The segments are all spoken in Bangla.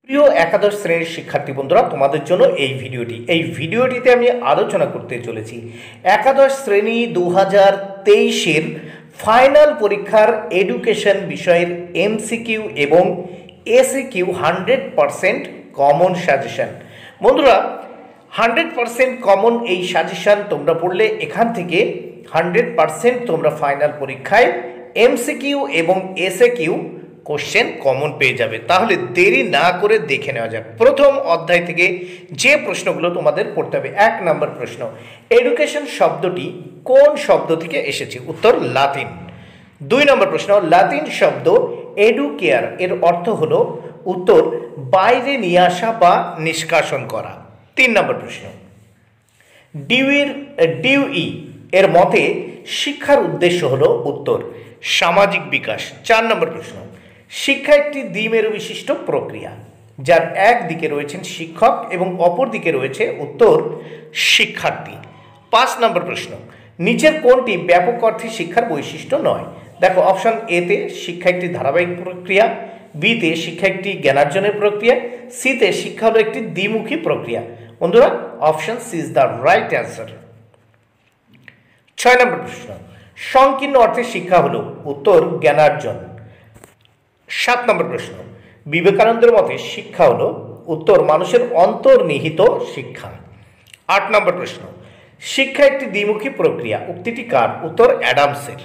প্রিয় একাদশ শ্রেণীর শিক্ষার্থী বন্ধুরা, তোমাদের জন্য এই ভিডিওটিতে আমি আলোচনা করতে চলেছি একাদশ শ্রেণী 2023-এর ফাইনাল পরীক্ষার এডুকেশন বিষয়ের এমসিকিউ এবং এসিকিউ 100% কমন সাজেশন। বন্ধুরা, 100% কমন এই সাজেশন তোমরা পড়লে এখান থেকে 100% তোমরা ফাইনাল পরীক্ষায় এমসিকিউ এবং এসিকিউ কোশ্চেন কমন পেয়ে যাবে। তাহলে দেরি না করে দেখে নেওয়া যাক প্রথম অধ্যায় থেকে যে প্রশ্নগুলো তোমাদের পড়তে হবে। 1 নম্বর প্রশ্ন, এডুকেশন শব্দটি কোন শব্দ থেকে এসেছে? উত্তর লাতিন। 2 নম্বর প্রশ্ন, লাতিন শব্দ এডুকেয়ার এর অর্থ হলো উত্তর বাইরে নিয়ে আসা বা নিষ্কাশন করা। 3 নম্বর প্রশ্ন, ডিউই এর মতে শিক্ষার উদ্দেশ্য হলো উত্তর সামাজিক বিকাশ। 4 নম্বর প্রশ্ন, শিক্ষা একটি দ্বিমেরু বিশিষ্ট প্রক্রিয়া যার একদিকে রয়েছেন শিক্ষক এবং অপর দিকে রয়েছে উত্তর শিক্ষার্থী। 5 নম্বর প্রশ্ন, নিচের কোনটি ব্যাপক অর্থে শিক্ষার বৈশিষ্ট্য নয়? দেখো, অপশন এতে শিক্ষা একটি ধারাবাহিক প্রক্রিয়া, বিতে শিক্ষা একটি জ্ঞানার্জনের প্রক্রিয়া, সিতে শিক্ষা হলো একটি দ্বিমুখী প্রক্রিয়া। বন্ধুরা, option C is the right answer. 6 নম্বর প্রশ্ন, সংকীর্ণ অর্থে শিক্ষা হলো উত্তর জ্ঞানার্জন। 7 নম্বর প্রশ্ন, বিবেকানন্দের মতে শিক্ষা হলো উত্তর মানুষের অন্তর্নিহিত শিক্ষা। 8 নম্বর প্রশ্ন, শিক্ষা একটি দ্বিমুখী প্রক্রিয়া, উক্তিটি কার? উত্তর অ্যাডামসের।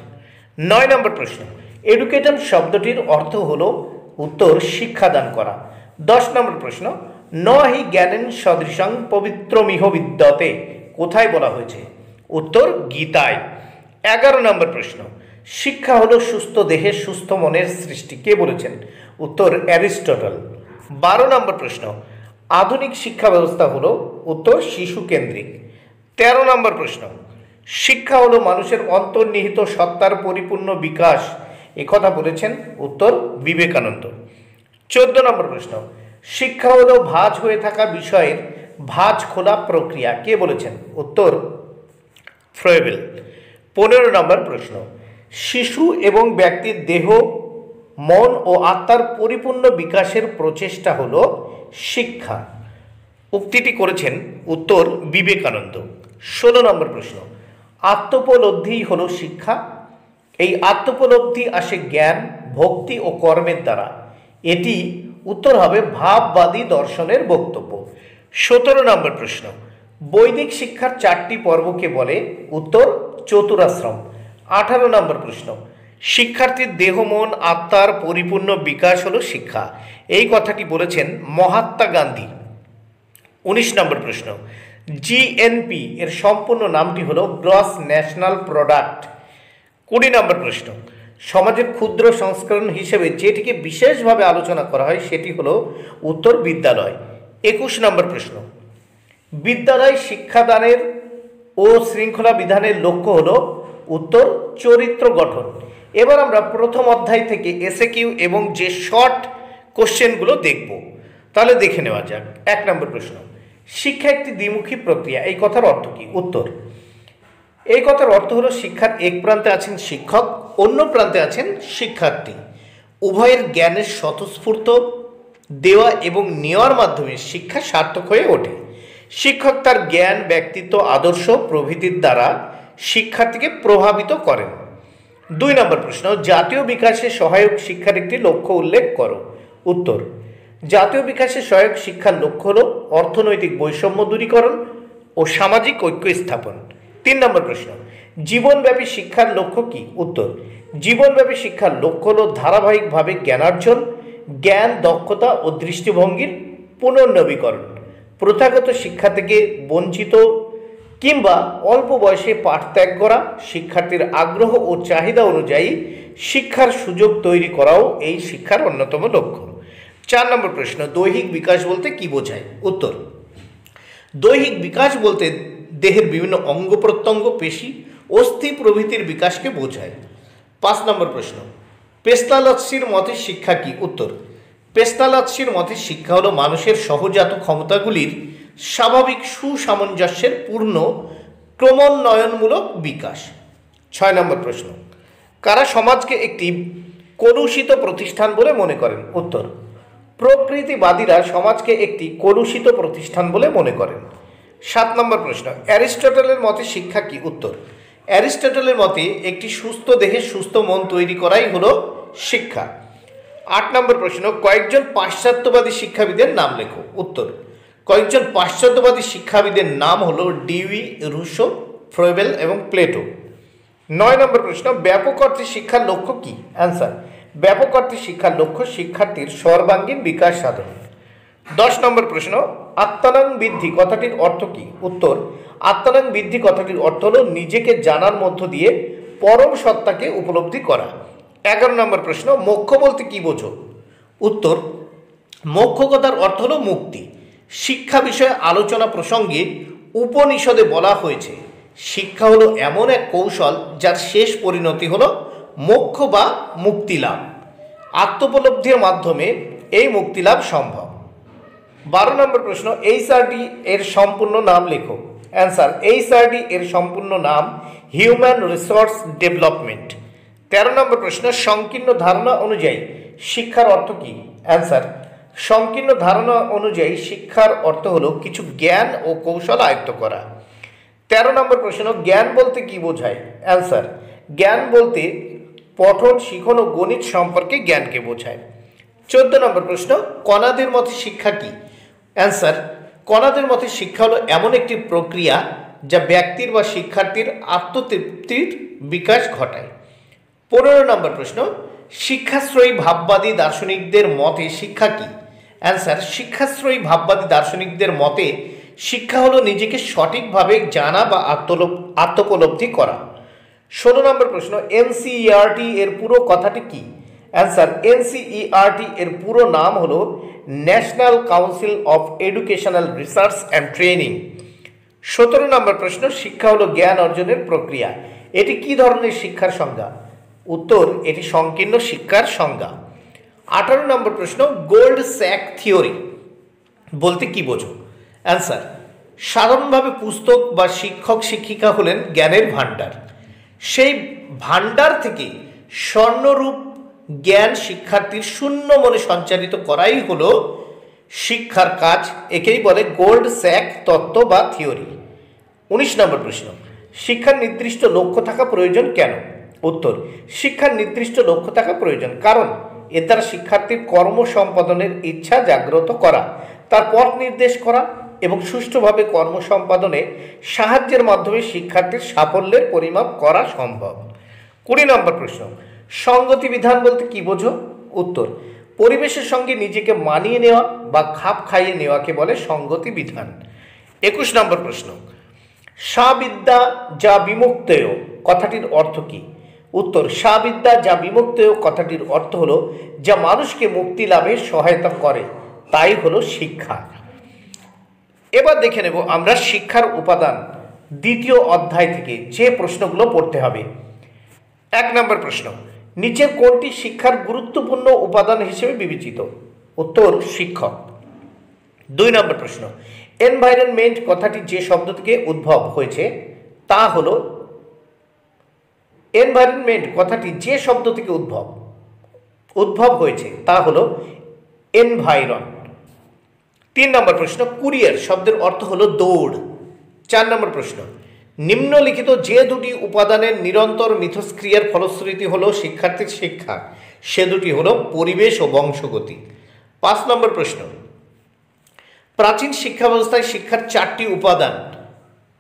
9 নম্বর প্রশ্ন, এডুকেটন শব্দটির অর্থ হলো উত্তর শিক্ষাদান করা। 10 নম্বর প্রশ্ন, ন হি জ্ঞানেন সদৃশং পবিত্রমিহ বিদ্যতে কোথায় বলা হয়েছে? উত্তর গীতায়। 11 নম্বর প্রশ্ন, শিক্ষা হলো সুস্থ দেহের সুস্থ মনের সৃষ্টি, কে বলেছেন? উত্তর অ্যারিস্টটল। 12 নম্বর প্রশ্ন, আধুনিক শিক্ষা ব্যবস্থা হলো উত্তর শিশু কেন্দ্রিক। 13 নম্বর প্রশ্ন, শিক্ষা হলো মানুষের অন্তর্নিহিত সত্তার পরিপূর্ণ বিকাশ, একথা বলেছেন উত্তর বিবেকানন্দ। 14 নম্বর প্রশ্ন, শিক্ষা হলো ভাঁজ হয়ে থাকা বিষয়ের ভাঁজ খোলা প্রক্রিয়া, কে বলেছেন? উত্তর ফ্রয়েবেল। 15 নম্বর প্রশ্ন, শিশু এবং ব্যক্তির দেহ, মন ও আত্মার পরিপূর্ণ বিকাশের প্রচেষ্টা হলো শিক্ষা, উক্তিটি করেছেন উত্তর বিবেকানন্দ। 16 নম্বর প্রশ্ন, আত্মোপলব্ধি হলো শিক্ষা, এই আত্মোপলব্ধি আসে জ্ঞান, ভক্তি ও কর্মের দ্বারা, এটি উত্তর হবে ভাববাদী দর্শনের বক্তব্য। 17 নম্বর প্রশ্ন, বৈদিক শিক্ষার 4টি পর্বকে বলে? উত্তর চতুরাশ্রম। 18 নম্বর প্রশ্ন, শিক্ষার্থীর দেহ মন আত্মার পরিপূর্ণ বিকাশ হলো শিক্ষা, এই কথাটি বলেছেন মহাত্মা গান্ধী। 19 নম্বর প্রশ্ন, জিএনপি এর সম্পূর্ণ নামটি হলো গ্রস ন্যাশনাল প্রোডাক্ট। 20 নম্বর প্রশ্ন, সমাজের ক্ষুদ্র সংস্করণ হিসেবে যেটিকে বিশেষভাবে আলোচনা করা হয় সেটি হলো উত্তর বিদ্যালয়। 21 নম্বর প্রশ্ন, বিদ্যালয় শিক্ষাদানের ও শৃঙ্খলা বিধানের লক্ষ্য হলো উত্তর চরিত্র গঠন। এবার আমরা প্রথম অধ্যায় থেকে এসএকিউ এবং যে শর্ট কোশ্চেনগুলো দেখব, তাহলে দেখে নেওয়া যাক। 1 নম্বর প্রশ্ন, শিক্ষা একটি দ্বিমুখী প্রক্রিয়া, এই কথার অর্থ কি? উত্তর, এই কথার অর্থ হলো শিক্ষার এক প্রান্তে আছেন শিক্ষক, অন্য প্রান্তে আছেন শিক্ষার্থী, উভয়ের জ্ঞানের স্বতঃস্ফূর্ত দেওয়া এবং নেওয়ার মাধ্যমে শিক্ষা সার্থক হয়ে ওঠে। শিক্ষক তার জ্ঞান, ব্যক্তিত্ব, আদর্শ প্রভৃতির দ্বারা শিক্ষার্থীকে প্রভাবিত করেন। 2 নম্বর প্রশ্ন, জাতীয় বিকাশে সহায়ক শিক্ষার একটি লক্ষ্য উল্লেখ করো। উত্তর, জাতীয় বিকাশে সহায়ক শিক্ষার লক্ষ্য হল অর্থনৈতিক বৈষম্য দূরীকরণ ও সামাজিক ঐক্য স্থাপন। 3 নম্বর প্রশ্ন, জীবনব্যাপী শিক্ষার লক্ষ্য কি? উত্তর, জীবনব্যাপী শিক্ষার লক্ষ্য হল ধারাবাহিকভাবে জ্ঞানার্জন, জ্ঞান, দক্ষতা ও দৃষ্টিভঙ্গির পুনর্নবীকরণ, প্রথাগত শিক্ষা থেকে বঞ্চিত কিংবা অল্প বয়সে পাঠ ত্যাগ করা, শিক্ষার্থীর আগ্রহ ও চাহিদা অনুযায়ী শিক্ষার সুযোগ তৈরি করাও এই শিক্ষার অন্যতম লক্ষ্য। 4 নম্বর প্রশ্ন, দৈহিক বিকাশ বলতে কি বোঝায়? উত্তর, দৈহিক বিকাশ বলতে দেহের বিভিন্ন অঙ্গ প্রত্যঙ্গ, পেশি, অস্থি প্রভৃতির বিকাশকে বোঝায়। 5 নম্বর প্রশ্ন, পেস্তালস্কির মতে শিক্ষা কি? উত্তর, পেস্তালস্কির মতে শিক্ষা হলো মানুষের সহজাত ক্ষমতাগুলির স্বাভাবিক সুসামঞ্জস্যের পূর্ণ ক্রমোন্নয়নমূলক বিকাশ। 6 নম্বর প্রশ্ন, কারা সমাজকে একটি কলুষিত প্রতিষ্ঠান বলে মনে করেন? উত্তর, প্রকৃতিবাদীরা সমাজকে একটি কলুষিত প্রতিষ্ঠান বলে মনে করেন। 7 নম্বর প্রশ্ন, অ্যারিস্টটলের মতে শিক্ষা কি? উত্তর, অ্যারিস্টটলের মতে একটি সুস্থ দেহে সুস্থ মন তৈরি করাই হলো শিক্ষা। 8 নম্বর প্রশ্ন, কয়েকজন পাশ্চাত্যবাদী শিক্ষাবিদের নাম লেখো। উত্তর, কয়েকজন পাশ্চাত্যবাদী শিক্ষাবিদের নাম হলো ডিউই, রুসো, ফ্রয়েবেল এবং প্লেটো। 9 নম্বর প্রশ্ন, ব্যাপক অর্থে শিক্ষার লক্ষ্য কি? অ্যান্সার, ব্যাপক অর্থে শিক্ষার লক্ষ্য শিক্ষার্থীর সর্বাঙ্গীন বিকাশ সাধন। 10 নম্বর প্রশ্ন, আত্মানাং বৃদ্ধি কথাটির অর্থ কি? উত্তর, আত্মানাং বৃদ্ধি কথাটির অর্থ হলো নিজেকে জানার মধ্য দিয়ে পরম সত্তাকে উপলব্ধি করা। 11 নম্বর প্রশ্ন, মোক্ষ বলতে কি বোঝো? উত্তর, মোক্ষ কথার অর্থ হলো মুক্তি। শিক্ষা বিষয়ে আলোচনা প্রসঙ্গে উপনিষদে বলা হয়েছে শিক্ষা হলো এমন এক কৌশল যার শেষ পরিণতি হলো মোক্ষ বা মুক্তিলাভ। আত্মোপলব্ধির মাধ্যমে এই মুক্তিলাভ সম্ভব। 12 নম্বর প্রশ্ন, এইচআরডি এর সম্পূর্ণ নাম লেখো। অ্যান্সার, এইচআরডি এর সম্পূর্ণ নাম হিউম্যান রিসোর্স ডেভেলপমেন্ট। 13 নম্বর প্রশ্ন, সংকীর্ণ ধারণা অনুযায়ী শিক্ষার অর্থ কি? অ্যান্সার, সংকীর্ণ ধারণা অনুযায়ী শিক্ষার অর্থ হলো কিছু জ্ঞান ও কৌশল আয়ত্ত করা। 13 নম্বর প্রশ্ন, জ্ঞান বলতে কি বোঝায়? অ্যান্সার, জ্ঞান বলতে পঠন, শিখন ও গণিত সম্পর্কে জ্ঞানকে বোঝায়। 14 নম্বর প্রশ্ন, কণাদের মতে শিক্ষা কি? অ্যান্সার, কণাদের মতে শিক্ষা হলো এমন একটি প্রক্রিয়া যা ব্যক্তির বা শিক্ষার্থীর আত্মতৃপ্তির বিকাশ ঘটায়। 15 নম্বর প্রশ্ন, শিক্ষাশ্রয়ী ভাববাদী দার্শনিকদের মতে শিক্ষা কি? অ্যান্সার, শিক্ষাশ্রয়ী ভাববাদী দার্শনিকদের মতে শিক্ষা হলো নিজেকে সঠিকভাবে জানা বা আত্মোপলব্ধি করা। 16 নম্বর প্রশ্ন, এনসিইআরটি এর পুরো কথাটি কি? অ্যান্সার, এনসিইআরটি এর পুরো নাম হলো national council of educational research and training. 17 নম্বর প্রশ্ন, শিক্ষা হলো জ্ঞান অর্জনের প্রক্রিয়া। এটি কি ধরনের শিক্ষার সংজ্ঞা? উত্তর, এটি সংকীর্ণ শিক্ষার সংজ্ঞা। 18 নম্বর প্রশ্ন, গোল্ড স্যাক থিওরি বলতে কি বোঝো? অ্যান্সার, সাধারণভাবে পুস্তক বা শিক্ষক শিক্ষিকা হলেন জ্ঞানের ভাণ্ডার। সেই ভাণ্ডার থেকে স্বর্ণরূপ জ্ঞান শিক্ষার্থীর শূন্য মনে সঞ্চারিত করাই হলো শিক্ষার কাজ। একেই বলে গোল্ড স্যাক তত্ত্ব বা থিওরি। 19 নম্বর প্রশ্ন, শিক্ষার নির্দিষ্ট লক্ষ্য থাকা প্রয়োজন কেন? উত্তর, শিক্ষার নির্দিষ্ট লক্ষ্য থাকা প্রয়োজন কারণ এর দ্বারা শিক্ষার্থীর কর্ম সম্পাদনের ইচ্ছা জাগ্রত করা, তার পথ নির্দেশ করা এবং সুষ্ঠুভাবে কর্ম সম্পাদনে সাহায্যের মাধ্যমে শিক্ষার্থীর সাফল্যের পরিমাপ করা সম্ভব। 20 নম্বর প্রশ্ন, সঙ্গতি বিধান বলতে কি বোঝো? উত্তর, পরিবেশের সঙ্গে নিজেকে মানিয়ে নেওয়া বা খাপ খাইয়ে নেওয়াকে বলে সঙ্গতি বিধান। 21 নম্বর প্রশ্ন, সাবিদ্যা যা বিমুক্তেয় কথাটির অর্থ কি? উত্তর, সাবিদ্যা যা বিমুক্তেয় কথাটির অর্থ হলো যা মানুষকে মুক্তি লাভে সহায়তা করে, তাই হলো শিক্ষা। এবার দেখে নেব আমরা শিক্ষার উপাদান দ্বিতীয় অধ্যায় থেকে যে প্রশ্নগুলো পড়তে হবে। 1 নম্বর প্রশ্ন, নিচের কোনটি শিক্ষার গুরুত্বপূর্ণ উপাদান হিসেবে বিবেচিত? উত্তর, শিক্ষক। 2 নম্বর প্রশ্ন, এনভায়রনমেন্ট কথাটি যে শব্দ থেকে উদ্ভব হয়েছে তা হলো এনভায়রনমেন্ট কথাটি যে শব্দ থেকে উদ্ভব হয়েছে তা হলো এনভায়রন। 3 নম্বর প্রশ্ন, কুরিয়ার শব্দের অর্থ হলো দৌড়। 4 নম্বর প্রশ্ন, নিম্নলিখিত যে দুটি উপাদানের নিরন্তর মিথস্ক্রিয়ার ফলশ্রুতি হলো শিক্ষার্থীর শিক্ষা, সে দুটি হলো পরিবেশ ও বংশগতি। 5 নম্বর প্রশ্ন, প্রাচীন শিক্ষা ব্যবস্থায় শিক্ষার 4টি উপাদান,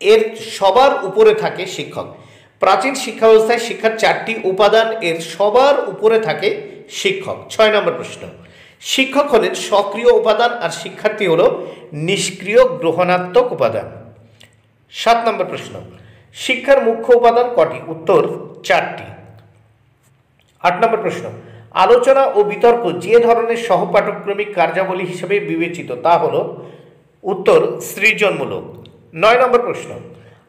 এর সবার উপরে থাকে শিক্ষক। প্রাচীন শিক্ষা ব্যবস্থায় শিক্ষার 4টি উপাদান, এর সবার উপরে থাকে শিক্ষক। 6 নম্বর প্রশ্ন, শিক্ষক হলেন সক্রিয় উপাদান আর শিক্ষার্থী হলো নিষ্ক্রিয় গ্রহণাত্মক উপাদান। 7 নম্বর প্রশ্ন, শিক্ষার মুখ্য উপাদান কটি? উত্তর, 4টি। 8 নম্বর প্রশ্ন, আলোচনা ও বিতর্ক যে ধরনের সহপাঠক্রমিক কার্যাবলী হিসেবে বিবেচিত তা হলো? উত্তর, সৃজনমূলক। 9 নম্বর প্রশ্ন,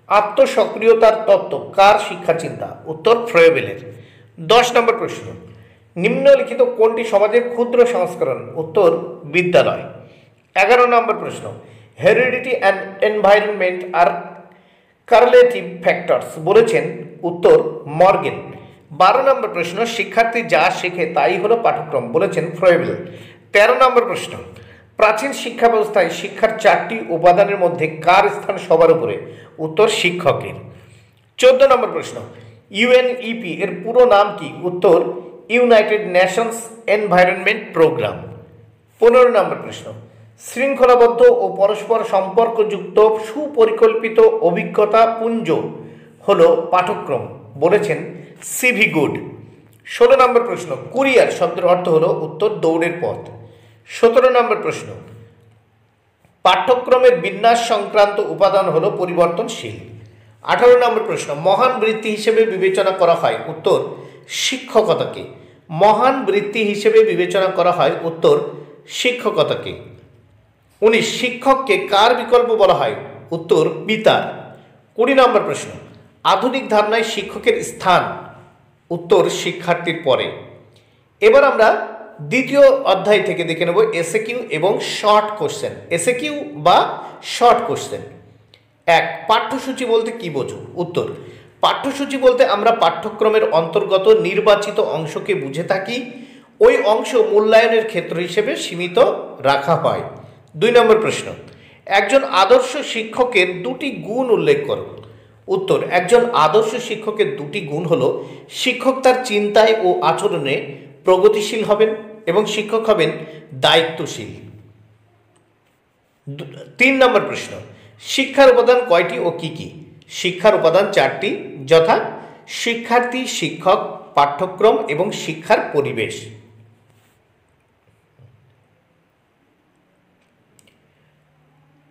আত্মসক্রিয়তার তত্ত্ব কার শিক্ষা চিন্তা? উত্তর, ফ্রয়েবেলের। 10 নম্বর প্রশ্ন, নিম্নলিখিত কোনটি সমাজের ক্ষুদ্র সংস্করণ? উত্তর, বিদ্যালয়। 11 নম্বর প্রশ্ন, হেরিডিটি অ্যান্ড এনভায়রনমেন্ট আর কারলেটিভ ফ্যাক্টরস বলেছেন? উত্তর, মর্গেন। 12 নম্বর প্রশ্ন, শিক্ষার্থী যা শেখে তাই হলো পাঠ্যক্রম বলেছেন ফ্রয়েবেল। 13 নম্বর প্রশ্ন, প্রাচীন শিক্ষা ব্যবস্থায় শিক্ষার 4টি উপাদানের মধ্যে কার স্থান সবার উপরে? উত্তর শিক্ষকের। 14 নম্বর প্রশ্ন, ইউএনইপি এর পুরো নাম কি? উত্তর ইউনাইটেড নেশনস এনভায়রনমেন্ট প্রোগ্রাম। 15 নম্বর প্রশ্ন, শৃঙ্খলাবদ্ধ ও পরস্পর সম্পর্কযুক্ত সুপরিকল্পিত অভিজ্ঞতা পুঞ্জ হল পাঠ্যক্রম, বলেছেন সিভি গুড। 16 নম্বর প্রশ্ন, কুরিয়ার শব্দের অর্থ হলো? উত্তর দৌড়ের পথ। 17 নম্বর প্রশ্ন, পাঠ্যক্রমের বিন্যাস সংক্রান্ত উপাদান হলো পরিবর্তনশীল। 18 নম্বর প্রশ্ন, মহান বৃত্তি হিসেবে বিবেচনা করা হয়? উত্তর শিক্ষকতাকে। মহান বৃত্তি হিসেবে বিবেচনা করা হয়? উত্তর শিক্ষকতাকে। 19, শিক্ষককে কার বিকল্প বলা হয়? উত্তর পিতার। 20 নম্বর প্রশ্ন, আধুনিক ধারণায় শিক্ষকের স্থান? উত্তর শিক্ষার্থীর পরে। এবার আমরা দ্বিতীয় অধ্যায় থেকে দেখে নেব এসএকিউ এবং শর্ট কোশ্চেন। এসএকিউ বা শর্ট কোশ্চেন। 1, পাঠ্যসূচি বলতে কি বোঝো? উত্তর পাঠ্যসূচি বলতে আমরা পাঠ্যক্রমের অন্তর্গত নির্বাচিত অংশকে বুঝে থাকি। ওই অংশ মূল্যায়নের ক্ষেত্র হিসেবে সীমিত রাখা হয়। 2 নম্বর প্রশ্ন, একজন আদর্শ শিক্ষকের 2টি গুণ উল্লেখ করো। উত্তর একজন আদর্শ শিক্ষকের 2টি গুণ হলো শিক্ষক তার চিন্তায় ও আচরণে প্রগতিশীল হবেন এবং শিক্ষক হবেন দায়িত্বশীল। 3 নম্বর প্রশ্ন, শিক্ষার উপাদান কয়টি ও কি কি? শিক্ষার উপাদান 4টি, যথা শিক্ষার্থী, শিক্ষক, পাঠ্যক্রম এবং শিক্ষার পরিবেশ।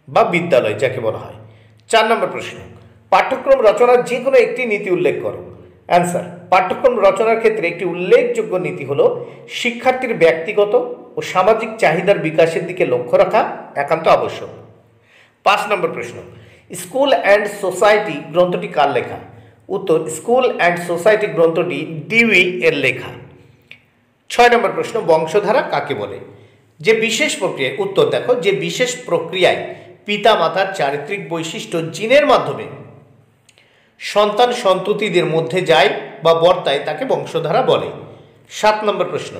বা বিদ্যালয় যাকে বলা হয়। 4 নম্বর প্রশ্ন, পাঠ্যক্রম রচনার যে কোনো একটি নীতি উল্লেখ করো। অ্যান্সার, পাঠ্যক্রম রচনার ক্ষেত্রে একটি উল্লেখযোগ্য নীতি হলো শিক্ষার্থীর ব্যক্তিগত ও সামাজিক চাহিদার বিকাশের দিকে লক্ষ্য রাখা একান্ত আবশ্যক। 5 নম্বর প্রশ্ন, স্কুল অ্যান্ড সোসাইটি গ্রন্থটি কার লেখা? উত্তর স্কুল অ্যান্ড সোসাইটি গ্রন্থটি ডিউই এর লেখা। 6 নম্বর প্রশ্ন, বংশধারা কাকে বলে? যে বিশেষ প্রক্রিয়ায়, উত্তর দেখো, যে বিশেষ প্রক্রিয়ায় পিতা মাতার চারিত্রিক বৈশিষ্ট্য জিনের মাধ্যমে সন্তান সন্ততিদের মধ্যে যায় বা বর্তায় তাকে বংশধারা বলে। 7 নম্বর প্রশ্ন,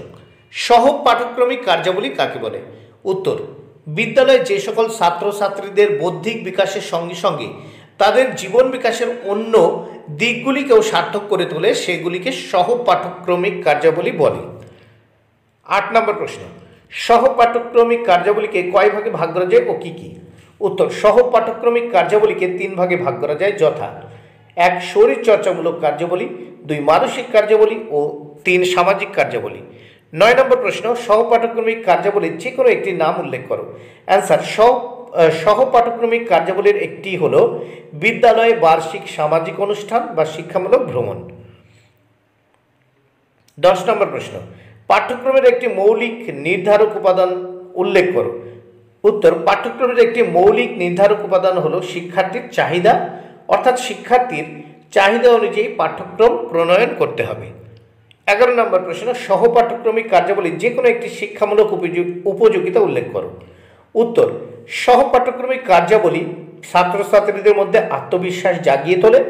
সহ পাঠ্যক্রমিক কার্যাবলী কাকে বলে? উত্তর বিদ্যালয়ে যে সকল ছাত্রছাত্রীদের বৌদ্ধিক বিকাশের সঙ্গে সঙ্গে তাদের জীবন বিকাশের অন্য দিকগুলিকেও সার্থক করে তোলে সেগুলিকে সহ পাঠ্যক্রমিক কার্যাবলী বলে। 8 নম্বর প্রশ্ন, সহ পাঠ্যক্রমিক কার্যাবলীকে কয় ভাগে ভাগ করা যায় ও কি কি? উত্তর সহ পাঠ্যক্রমিক কার্যাবলীকে 3 ভাগে ভাগ করা যায়, যথা 1, শরীরচর্চামূলক কার্যাবলী, 2, মানসিক কার্যাবলী ও 3, সামাজিক কার্যাবলী। 9 নম্বর প্রশ্ন, সহ পাঠ্যক্রমিক কার্যাবলীর যে কোনো একটি নাম উল্লেখ করো। অ্যান্সার, সহ পাঠ্যক্রমিক কার্যাবলীর একটি হলো বিদ্যালয়ে বার্ষিক সামাজিক অনুষ্ঠান বা শিক্ষামূলক ভ্রমণ। 10 নম্বর প্রশ্ন, পাঠ্যক্রমের একটি মৌলিক নির্ধারক উপাদান উল্লেখ করো। উত্তর পাঠ্যক্রমের একটি মৌলিক নির্ধারক উপাদান হলো শিক্ষার্থীর চাহিদা, অর্থাৎ শিক্ষার্থীর চাহিদা অনুযায়ী পাঠ্যক্রম প্রণয়ন করতে হবে। 11 নম্বর প্রশ্ন, সহ পাঠ্যক্রমিক কার্যাবলীর যে কোনো একটি শিক্ষামূলক উপযোগিতা উল্লেখ করো। উত্তর সহ পাঠ্যক্রমিক কার্যাবলী ছাত্রছাত্রীদের মধ্যে আত্মবিশ্বাস জাগিয়ে তোলে।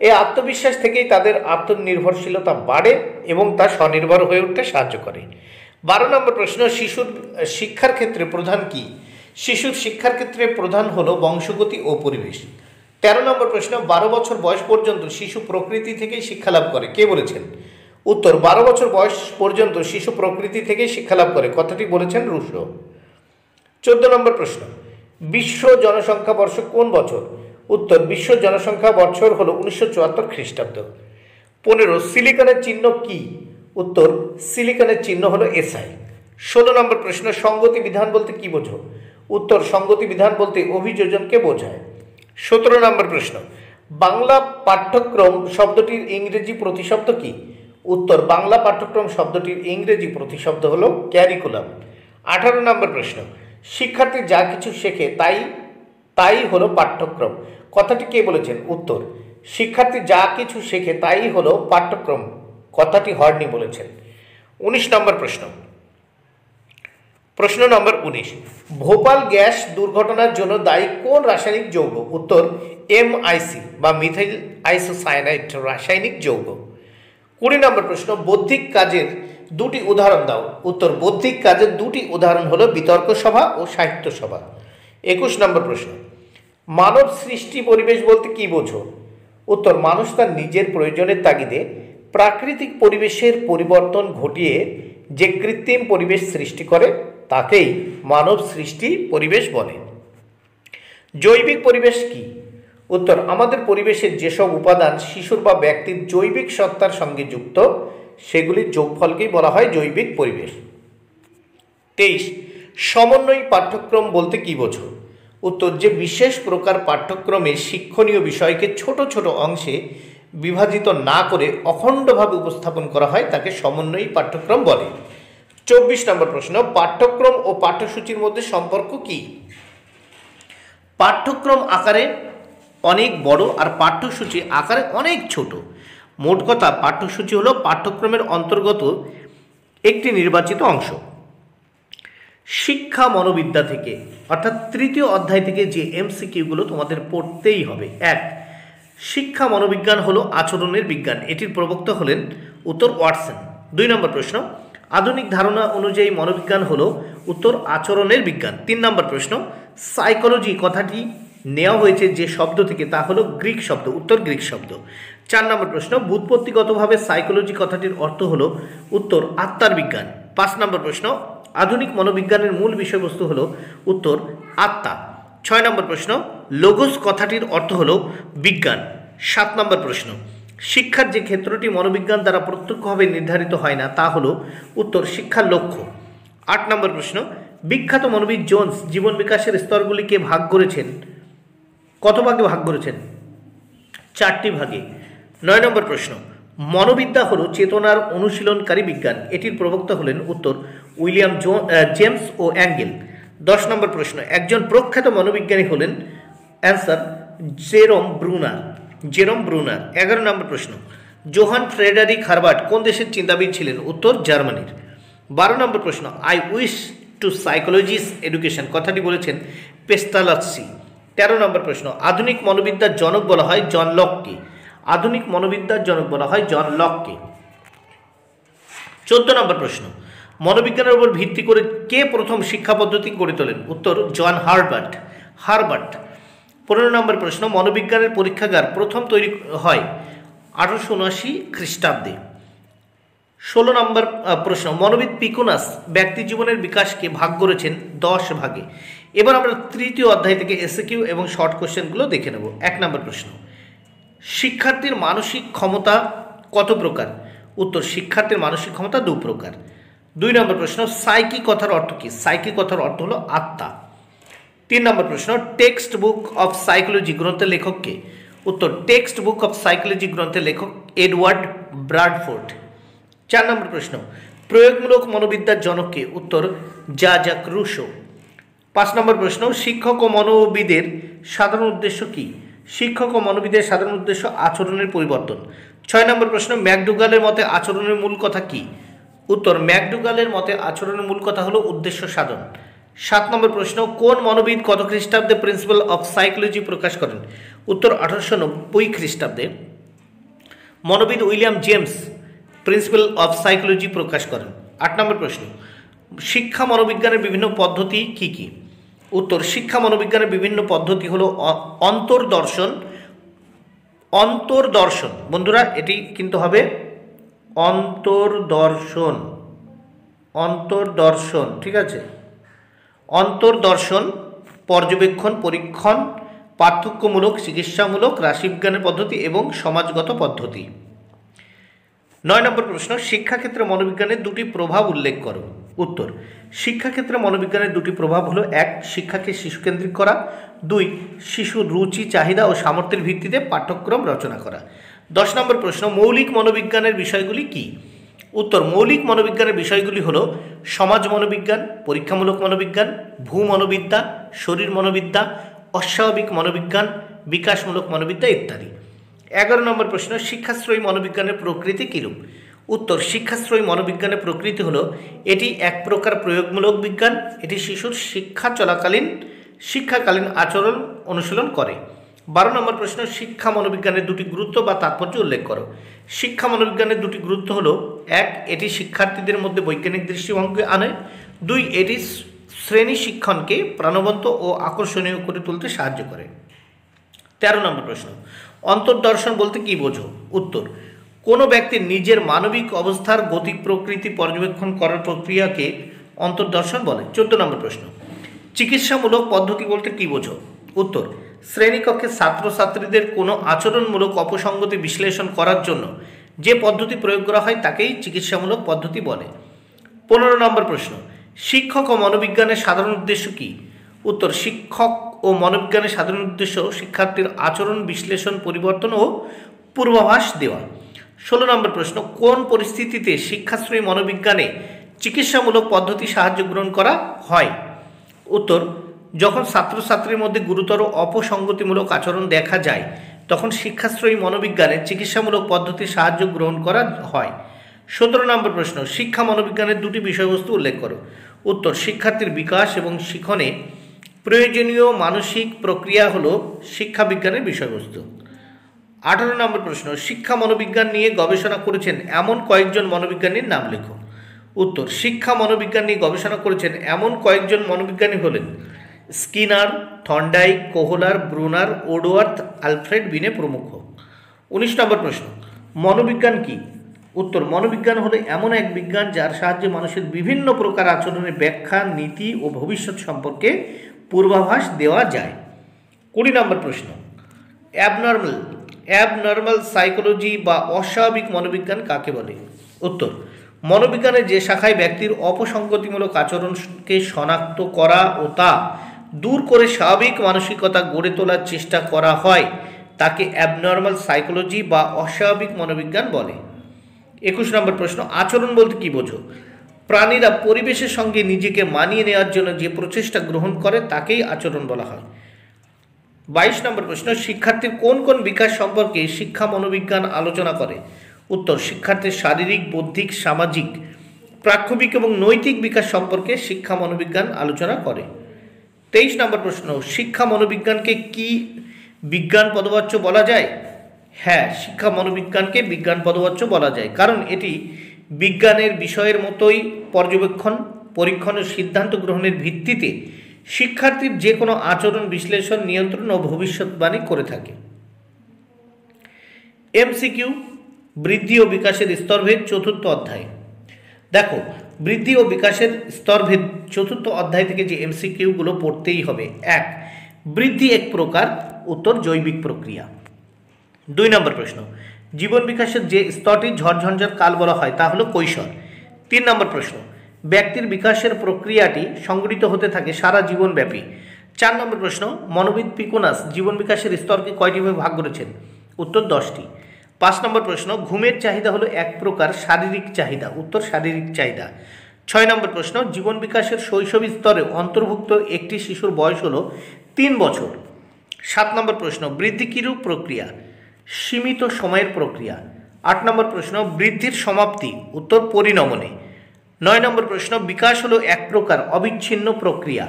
এই আত্মবিশ্বাস থেকেই তাদের আত্মনির্ভরশীলতা বাড়ে এবং তা স্বনির্ভর হয়ে উঠতে সাহায্য করে। 12 নম্বর প্রশ্ন, শিশুর শিক্ষার ক্ষেত্রে প্রধান কি? শিশুর শিক্ষার ক্ষেত্রে প্রধান হলো বংশগতি ও পরিবেশ। 13 নম্বর প্রশ্ন, 12 বছর বয়স পর্যন্ত শিশু প্রকৃতি থেকেই শিক্ষা লাভ করে, কে বলেছেন? উত্তর 12 বছর বয়স পর্যন্ত শিশু প্রকৃতি থেকেই শিক্ষা লাভ করে, কথাটি বলেছেন রুশো। 14 নম্বর প্রশ্ন, বিশ্ব জনসংখ্যা বর্ষ কোন বছর? উত্তর বিশ্ব জনসংখ্যা বছর হলো 1974 খ্রিস্টাব্দ। 15, সিলিকনের চিহ্ন কি? উত্তর সিলিকনের চিহ্ন হলো এসআই। 16 নম্বর প্রশ্ন, সঙ্গতি বিধান বলতে কি বোঝো? উত্তর সঙ্গতি বিধান বলতে অভিযোজনকে বোঝায়। 17 নম্বর প্রশ্ন, বাংলা পাঠ্যক্রম শব্দটির ইংরেজি প্রতিশব্দ কি? উত্তর বাংলা পাঠ্যক্রম শব্দটির ইংরেজি প্রতিশব্দ হলো ক্যারিকুলাম। 18 নম্বর প্রশ্ন, শিক্ষার্থী যা কিছু শেখে তাই হলো পাঠ্যক্রম, কথাটি কে বলেছেন? উত্তর শিক্ষার্থী যা কিছু শেখে তাই হলো পাঠ্যক্রম, কথাটি হর্নি বলেছেন। 19 নম্বর প্রশ্ন, প্রশ্ন নম্বর 19, ভোপাল গ্যাস দুর্ঘটনার জন্য দায়ী কোন রাসায়নিক যৌগ? উত্তর এমআইসি বা মিথাইল আইসোসায়ানাইড রাসায়নিক যৌগ। 20 নম্বর প্রশ্ন, বৌদ্ধিক কাজের দুটি উদাহরণ দাও। উত্তর, বৌদ্ধিক কাজের দুটি উদাহরণ হলো বিতর্ক সভা ও সাহিত্য সভা। 21 নম্বর প্রশ্ন, মানব সৃষ্টি পরিবেশ বলতে কি বোঝো? উত্তর, মানুষ তার নিজের প্রয়োজনের তাগিদে প্রাকৃতিক পরিবেশের পরিবর্তন ঘটিয়ে যে কৃত্রিম পরিবেশ সৃষ্টি করে তাকেই মানব সৃষ্টি পরিবেশ বলে। জৈবিক পরিবেশ কি? উত্তর, আমাদের পরিবেশের যেসব উপাদান শিশুর বা ব্যক্তির জৈবিক সত্তার সঙ্গে যুক্ত সেগুলির যোগফলকেই বলা হয় জৈবিক পরিবেশ। 23, সমন্বয়ী পাঠ্যক্রম বলতে কি বোঝো? উত্তর, যে বিশেষ প্রকার পাঠ্যক্রমে শিক্ষণীয় বিষয়কে ছোট ছোট অংশে বিভাজিত না করে অখণ্ডভাবে উপস্থাপন করা হয় তাকে সমন্বয়ী পাঠ্যক্রম বলে। 24 নম্বর প্রশ্ন, পাঠ্যক্রম ও পাঠ্যসূচির মধ্যে সম্পর্ক কি? পাঠ্যক্রম আকারে অনেক বড় আর পাঠ্যসূচি আকারে অনেক ছোট। মোট কথা, পাঠ্যসূচি হলো পাঠ্যক্রমের অন্তর্গত একটি নির্বাচিত অংশ। শিক্ষা মনোবিদ্যা থেকে অর্থাৎ তৃতীয় অধ্যায় থেকে যে এমসিকিউগুলো তোমাদের পড়তেই হবে। 1, শিক্ষা মনোবিজ্ঞান হলো আচরণের বিজ্ঞান, এটির প্রবক্তা হলেন উত্তর ওয়াটসন। 2 নম্বর প্রশ্ন, আধুনিক ধারণা অনুযায়ী মনোবিজ্ঞান হলো উত্তর আচরণের বিজ্ঞান। 3 নম্বর প্রশ্ন, সাইকোলজি কথাটি নেওয়া হয়েছে যে শব্দ থেকে তা হলো গ্রিক শব্দ, উত্তর গ্রিক শব্দ। 4 নম্বর প্রশ্ন, ব্যুৎপত্তিগতভাবে সাইকোলজি কথাটির অর্থ হলো উত্তর আত্মার বিজ্ঞান। 5 নম্বর প্রশ্ন, আধুনিক মনোবিজ্ঞানের মূল বিষয়বস্তু হলো উত্তর আত্মা। 6 নম্বর প্রশ্ন, লোগোস কথাটির অর্থ হলো বিজ্ঞান। 7 নম্বর প্রশ্ন, শিক্ষার যে ক্ষেত্রটি মনোবিজ্ঞান দ্বারা প্রত্যক্ষভাবে নির্ধারিত হয় না তা হলো উত্তর শিক্ষার লক্ষ্য। 8 নম্বর প্রশ্ন, বিখ্যাত মনোবিদ জোন্স জীবন বিকাশের স্তরগুলিকে ভাগ করেছেন, কত ভাগে ভাগ করেছেন? 4টি ভাগে। 9 নম্বর প্রশ্ন, মনোবিদ্যা হলো চেতনার অনুশীলনকারী বিজ্ঞান, এটির প্রবক্তা হলেন উত্তর উইলিয়াম জেমস ও অ্যাঙ্গেল। 10 নম্বর প্রশ্ন, একজন প্রখ্যাত মনোবিজ্ঞানী হলেন অ্যান্সার জেরম ব্রুনার। 11 নম্বর প্রশ্ন, জোহান ফ্রেডারিক হার্বার্ট কোন দেশের চিন্তাবিদ ছিলেন? উত্তর জার্মানির। 12 নম্বর প্রশ্ন, I wish to psychologist education কথাটি বলেছেন পেস্তালাৎসি। 13 নম্বর প্রশ্ন, আধুনিক মনোবিদ্যার জনক বলা হয় জন লককে। আধুনিক মনোবিদ্যার জনক বলা হয় জন লককে। 14 নম্বর প্রশ্ন, মনোবিজ্ঞানের উপর ভিত্তি করে কে প্রথম শিক্ষা পদ্ধতি গড়ে তোলেন? উত্তর জন হার্বার্ট। 15 নম্বর প্রশ্ন, মনোবিজ্ঞানের পরীক্ষাগার প্রথম তৈরি হয় 1879 খ্রিস্টাব্দে। 16 নম্বর প্রশ্ন, মনোবিদ পিকুনাস ব্যক্তি জীবনের বিকাশকে ভাগ করেছেন 10 ভাগে। এবার আমরা তৃতীয় অধ্যায় থেকে এসএকিউ এবং শর্ট কোশ্চেনগুলো দেখে নেব। 1 নম্বর প্রশ্ন, শিক্ষার্থীর মানসিক ক্ষমতা কত প্রকার? উত্তর শিক্ষার্থীর মানসিক ক্ষমতা 2 প্রকার। 2 নম্বর প্রশ্ন, সাইকি কথার অর্থ কি? সাইকি কথার অর্থ হলো আত্মা। 3 নম্বর প্রশ্ন, টেক্সট বুক অফ সাইকোলজি গ্রন্থের লেখক কে? উত্তর টেক্সট বুক অফ সাইকোলজি গ্রন্থের লেখক এডওয়ার্ড ব্র্যাডফোর্ড। 4 নম্বর প্রশ্ন, প্রয়োগমূলক মনোবিদ্যার জনক কে? উত্তর জাক রুসো। 5 নম্বর প্রশ্ন, শিক্ষক ও মনোবিদের সাধারণ উদ্দেশ্য কি? শিক্ষক ও মনোবিদের সাধারণ উদ্দেশ্য আচরণের পরিবর্তন। 6 নম্বর প্রশ্ন, ম্যাকডুগালের মতে আচরণের মূল কথা কি? উত্তর ম্যাকডুগালের মতে আচরণের মূল কথা হলো উদ্দেশ্য সাধন। 7 নম্বর প্রশ্ন, কোন মনোবিদ কত খ্রিস্টাব্দে প্রিন্সিপাল অফ সাইকোলজি প্রকাশ করেন? উত্তর 1890 খ্রিস্টাব্দে। মনোবিদ William James principle of psychology প্রকাশ করেন। 8 নম্বর প্রশ্ন, শিক্ষা মনোবিজ্ঞানের বিভিন্ন পদ্ধতি কি কি? উত্তর শিক্ষা মনোবিজ্ঞানের বিভিন্ন পদ্ধতি হলো অন্তর্দর্শন। বন্ধুরা এটি কিন্তু হবে অন্তর্দর্শন, ঠিক আছে? অন্তর্দর্শন, পর্যবেক্ষণ, পরীক্ষণ, পার্থক্যমূলক, চিকিৎসামূলক, রাশিবিজ্ঞানের পদ্ধতি এবং সমাজগত পদ্ধতি। 9 নম্বর প্রশ্ন, শিক্ষাক্ষেত্রে মনোবিজ্ঞানের 2টি প্রভাব উল্লেখ করো। উত্তর শিক্ষাক্ষেত্রে মনোবিজ্ঞানের 2টি প্রভাব হলো 1 শিক্ষাকে শিশুকেন্দ্রিক করা, 2 শিশুর রুচি, চাহিদা ও সামর্থ্যের ভিত্তিতে পাঠ্যক্রম রচনা করা। 10 নম্বর প্রশ্ন, মৌলিক মনোবিজ্ঞানের বিষয়গুলি কি? উত্তর মৌলিক মনোবিজ্ঞানের বিষয়গুলি হলো সমাজ মনোবিজ্ঞান, পরীক্ষামূলক মনোবিজ্ঞান, ভূমনোবিদ্যা, শরীর মনোবিদ্যা, অস্বাভাবিক মনোবিজ্ঞান, বিকাশমূলক মনোবিদ্যা ইত্যাদি। 11 নম্বর প্রশ্ন, শিক্ষাশ্রয়ী মনোবিজ্ঞানের প্রকৃতি কীরূপ? উত্তর শিক্ষাশ্রয়ী মনোবিজ্ঞানের প্রকৃতি হলো এটি এক প্রকার প্রয়োগমূলক বিজ্ঞান, এটি শিশুর শিক্ষাকালীন আচরণ অনুশীলন করে। 12 নম্বর প্রশ্ন, শিক্ষা মনোবিজ্ঞানের দুটি গুরুত্ব বা তাৎপর্য উল্লেখ করো। শিক্ষা মনোবিজ্ঞানের দুটি গুরুত্ব হলো: 1, এটি শিক্ষার্থীদের মধ্যে বৈজ্ঞানিক দৃষ্টিভঙ্গি আনে। 2, এটি শ্রেণী শিক্ষণকে প্রাণবন্ত ও আকর্ষণীয় করে তুলতে সাহায্য করে। 13 নম্বর প্রশ্ন, অন্তর্দর্শন বলতে কি বোঝো? উত্তর, কোনো ব্যক্তির নিজের মানবিক অবস্থার গতি প্রকৃতি পর্যবেক্ষণ করার প্রক্রিয়াকে অন্তর্দর্শন বলে। 14 নম্বর প্রশ্ন, চিকিৎসামূলক পদ্ধতি বলতে কি বোঝো? উত্তর, শ্রেণীকক্ষে ছাত্রছাত্রীদের কোনো আচরণমূলক অপসঙ্গতি বিশ্লেষণ করার জন্য যে পদ্ধতি প্রয়োগ করা হয় তাকেই চিকিৎসামূলক পদ্ধতি বলে। 15 নম্বর প্রশ্ন, শিক্ষক ও মনোবিজ্ঞানের সাধারণ উদ্দেশ্য কি? উত্তর, শিক্ষক ও মনোবিজ্ঞানের সাধারণ উদ্দেশ্য শিক্ষার্থীর আচরণ বিশ্লেষণ, পরিবর্তন ও পূর্বাভাস দেওয়া। 16 নম্বর প্রশ্ন, কোন পরিস্থিতিতে শিক্ষাশ্রয়ী মনোবিজ্ঞানে চিকিৎসামূলক পদ্ধতি সাহায্য গ্রহণ করা হয়? উত্তর, যখন ছাত্রছাত্রীর মধ্যে গুরুতর অপসঙ্গতিমূলক আচরণ দেখা যায় তখন শিক্ষাশ্রয়ী মনোবিজ্ঞানের চিকিৎসামূলক পদ্ধতির সাহায্য গ্রহণ করা হয়। 17 নম্বর প্রশ্ন, শিক্ষা মনোবিজ্ঞানের দুটি বিষয়বস্তু উল্লেখ করো। উত্তর, শিক্ষার্থীর বিকাশ এবং শিখনে প্রয়োজনীয় মানসিক প্রক্রিয়া হল শিক্ষা বিজ্ঞানের বিষয়বস্তু। 18 নম্বর প্রশ্ন, শিক্ষা মনোবিজ্ঞান নিয়ে গবেষণা করেছেন এমন কয়েকজন মনোবিজ্ঞানীর নাম লেখো। উত্তর, শিক্ষা মনোবিজ্ঞান নিয়ে গবেষণা করেছেন এমন কয়েকজন মনোবিজ্ঞানী হলেন Skinner, Thorndike, Kohler, Bruner, Woodworth, Alfred Binet প্রমুখ। 19 নম্বর প্রশ্ন, মনোবিজ্ঞান কি? উত্তর, মনোবিজ্ঞান হলো এমন এক বিজ্ঞান যার সাহায্যে মানুষের বিভিন্ন প্রকার আচরণের ব্যাখ্যা, নীতি ও ভবিষ্যৎ সম্পর্কে পূর্বাভাস দেওয়া যায়। 20 নম্বর প্রশ্ন, অ্যাবনর্মাল সাইকোলজি বা অস্বাভাবিক মনোবিজ্ঞান কাকে বলে? উত্তর, মনোবিজ্ঞানের যে শাখায় ব্যক্তির অপসঙ্গতিমূলক আচরণকে শনাক্ত করা ও তা দূর করে স্বাভাবিক মানসিকতা গড়ে তোলার চেষ্টা করা হয় তাকে অ্যাবনর্মাল সাইকোলজি বা অস্বাভাবিক মনোবিজ্ঞান বলে। 21 নম্বর প্রশ্ন, আচরণ বলতে কি বোঝো? প্রাণীরা পরিবেশের সঙ্গে নিজেকে মানিয়ে নেওয়ার জন্য যে প্রচেষ্টা গ্রহণ করে তাকেই আচরণ বলা হয়। 22 নম্বর প্রশ্ন, শিক্ষার্থীর কোন কোন বিকাশ সম্পর্কে শিক্ষা মনোবিজ্ঞান আলোচনা করে? উত্তর, শিক্ষার্থীর শারীরিক, বৌদ্ধিক, সামাজিক, প্রাক্ষবিক এবং নৈতিক বিকাশ সম্পর্কে শিক্ষা মনোবিজ্ঞান আলোচনা করে। 23 নম্বর প্রশ্ন, শিক্ষা মনোবিজ্ঞানকে কি বিজ্ঞান পদবাচ্য বলা যায়? হ্যাঁ, শিক্ষা মনোবিজ্ঞানকে বিজ্ঞান পদবাচ্য বলা যায়, কারণ এটি বিজ্ঞানের বিষয়ের মতোই পর্যবেক্ষণ, পরীক্ষণ ও সিদ্ধান্ত গ্রহণের ভিত্তিতে শিক্ষার্থীর যে কোনো আচরণ বিশ্লেষণ, নিয়ন্ত্রণ ও ভবিষ্যৎবাণী করে থাকে। এমসিকিউ, বৃদ্ধি ও বিকাশের স্তরভেদ, 4র্থ অধ্যায়। দেখো, বৃদ্ধি ও বিকাশের স্তরভেদ 4র্থ অধ্যায় থেকে যে এমসিকিউগুলো পড়তেই হবে। 1, বৃদ্ধি এক প্রকার। উত্তর, জৈবিক প্রক্রিয়া। 2 নম্বর প্রশ্ন, জীবন বিকাশের যে স্তরটি ঝড়ঝঞ্ঝার কাল বলা হয় তা হলো কৈশোর। 3 নম্বর প্রশ্ন, ব্যক্তির বিকাশের প্রক্রিয়াটি সংঘটিত হতে থাকে সারা জীবনব্যাপী। 4 নম্বর প্রশ্ন, মনোবিদ পিকোনাস জীবন বিকাশের স্তরকে কয়টি ভাবে ভাগ করেছেন? উত্তর, 10টি। 5 নম্বর প্রশ্ন, ঘুমের চাহিদা হলো এক প্রকার শারীরিক চাহিদা। উত্তর, শারীরিক চাহিদা। 6 নম্বর প্রশ্ন, জীবন বিকাশের শৈশব স্তরে অন্তর্ভুক্ত একটি শিশুর বয়স হলো 3 বছর। 7 নম্বর প্রশ্ন, বৃদ্ধি কিরূপ প্রক্রিয়া? সীমিত সময়ের প্রক্রিয়া। 8 নম্বর প্রশ্ন, বৃদ্ধির সমাপ্তি? উত্তর, পরিণমনে। 9 নম্বর প্রশ্ন, বিকাশ হলো এক প্রকার অবিচ্ছিন্ন প্রক্রিয়া।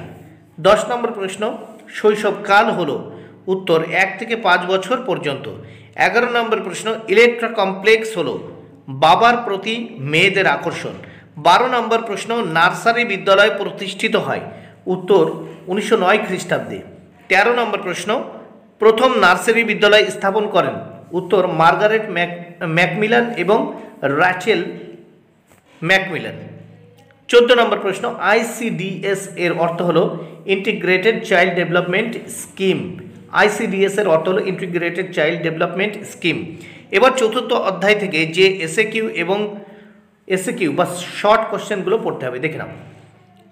10 নম্বর প্রশ্ন, শৈশবকাল হলো? উত্তর, 1 থেকে 5 বছর পর্যন্ত। 11 নম্বর প্রশ্ন, ইলেকট্রা কমপ্লেক্স হলো বাবার প্রতি মেয়েদের আকর্ষণ। 12 নম্বর প্রশ্ন, নার্সারি বিদ্যালয় প্রতিষ্ঠিত হয়? উত্তর, 1909 খ্রিস্টাব্দে। 13 নম্বর প্রশ্ন, প্রথম নার্সারি বিদ্যালয় স্থাপন করেন? উত্তর, মার্গারেট ম্যাকমিলান এবং র্যাচেল ম্যাকমিলান। 14 নম্বর প্রশ্ন, আইসিডিএস এর অর্থ হলো integrated child development scheme. ICDS এর অর্থ হলো ইন্টিগ্রেটেড চাইল্ড ডেভেলপমেন্ট স্কিম। এবার 4র্থ অধ্যায় থেকে যে এসএকিউ বা শর্ট কোশ্চেনগুলো পড়তে হবে, দেখে নাও।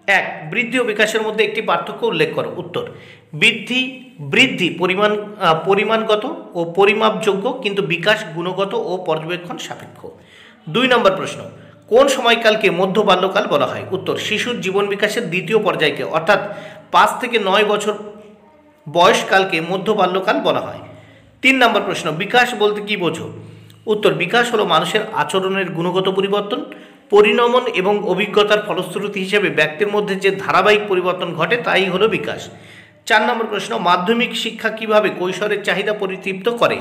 1, বৃদ্ধি ও বিকাশের মধ্যে একটি পার্থক্য উল্লেখ করো। উত্তর, বৃদ্ধি পরিমাণগত ও পরিমাপযোগ্য, কিন্তু বিকাশ গুণগত ও পর্যবেক্ষণ সাপেক্ষ। 2 নম্বর প্রশ্ন, কোন সময়কালকে মধ্য বাল্যকাল বলা হয়? উত্তর, শিশুর জীবন বিকাশের দ্বিতীয় পর্যায়কে অর্থাৎ 5 থেকে 9 বছর বয়সকালকে মধ্য বাল্যকাল বলা হয়। 3 নম্বর প্রশ্ন, বিকাশ বলতে কি বোঝো? উত্তর, বিকাশ হলো মানুষের আচরণের গুণগত পরিবর্তন, পরিণমন এবং অভিজ্ঞতার ফলশ্রুতি হিসেবে ব্যক্তির মধ্যে যে ধারাবাহিক পরিবর্তন ঘটে তাই হলো বিকাশ। 4 নম্বর প্রশ্ন, মাধ্যমিক শিক্ষা কিভাবে কৈশোরের চাহিদা পরিতৃপ্ত করে,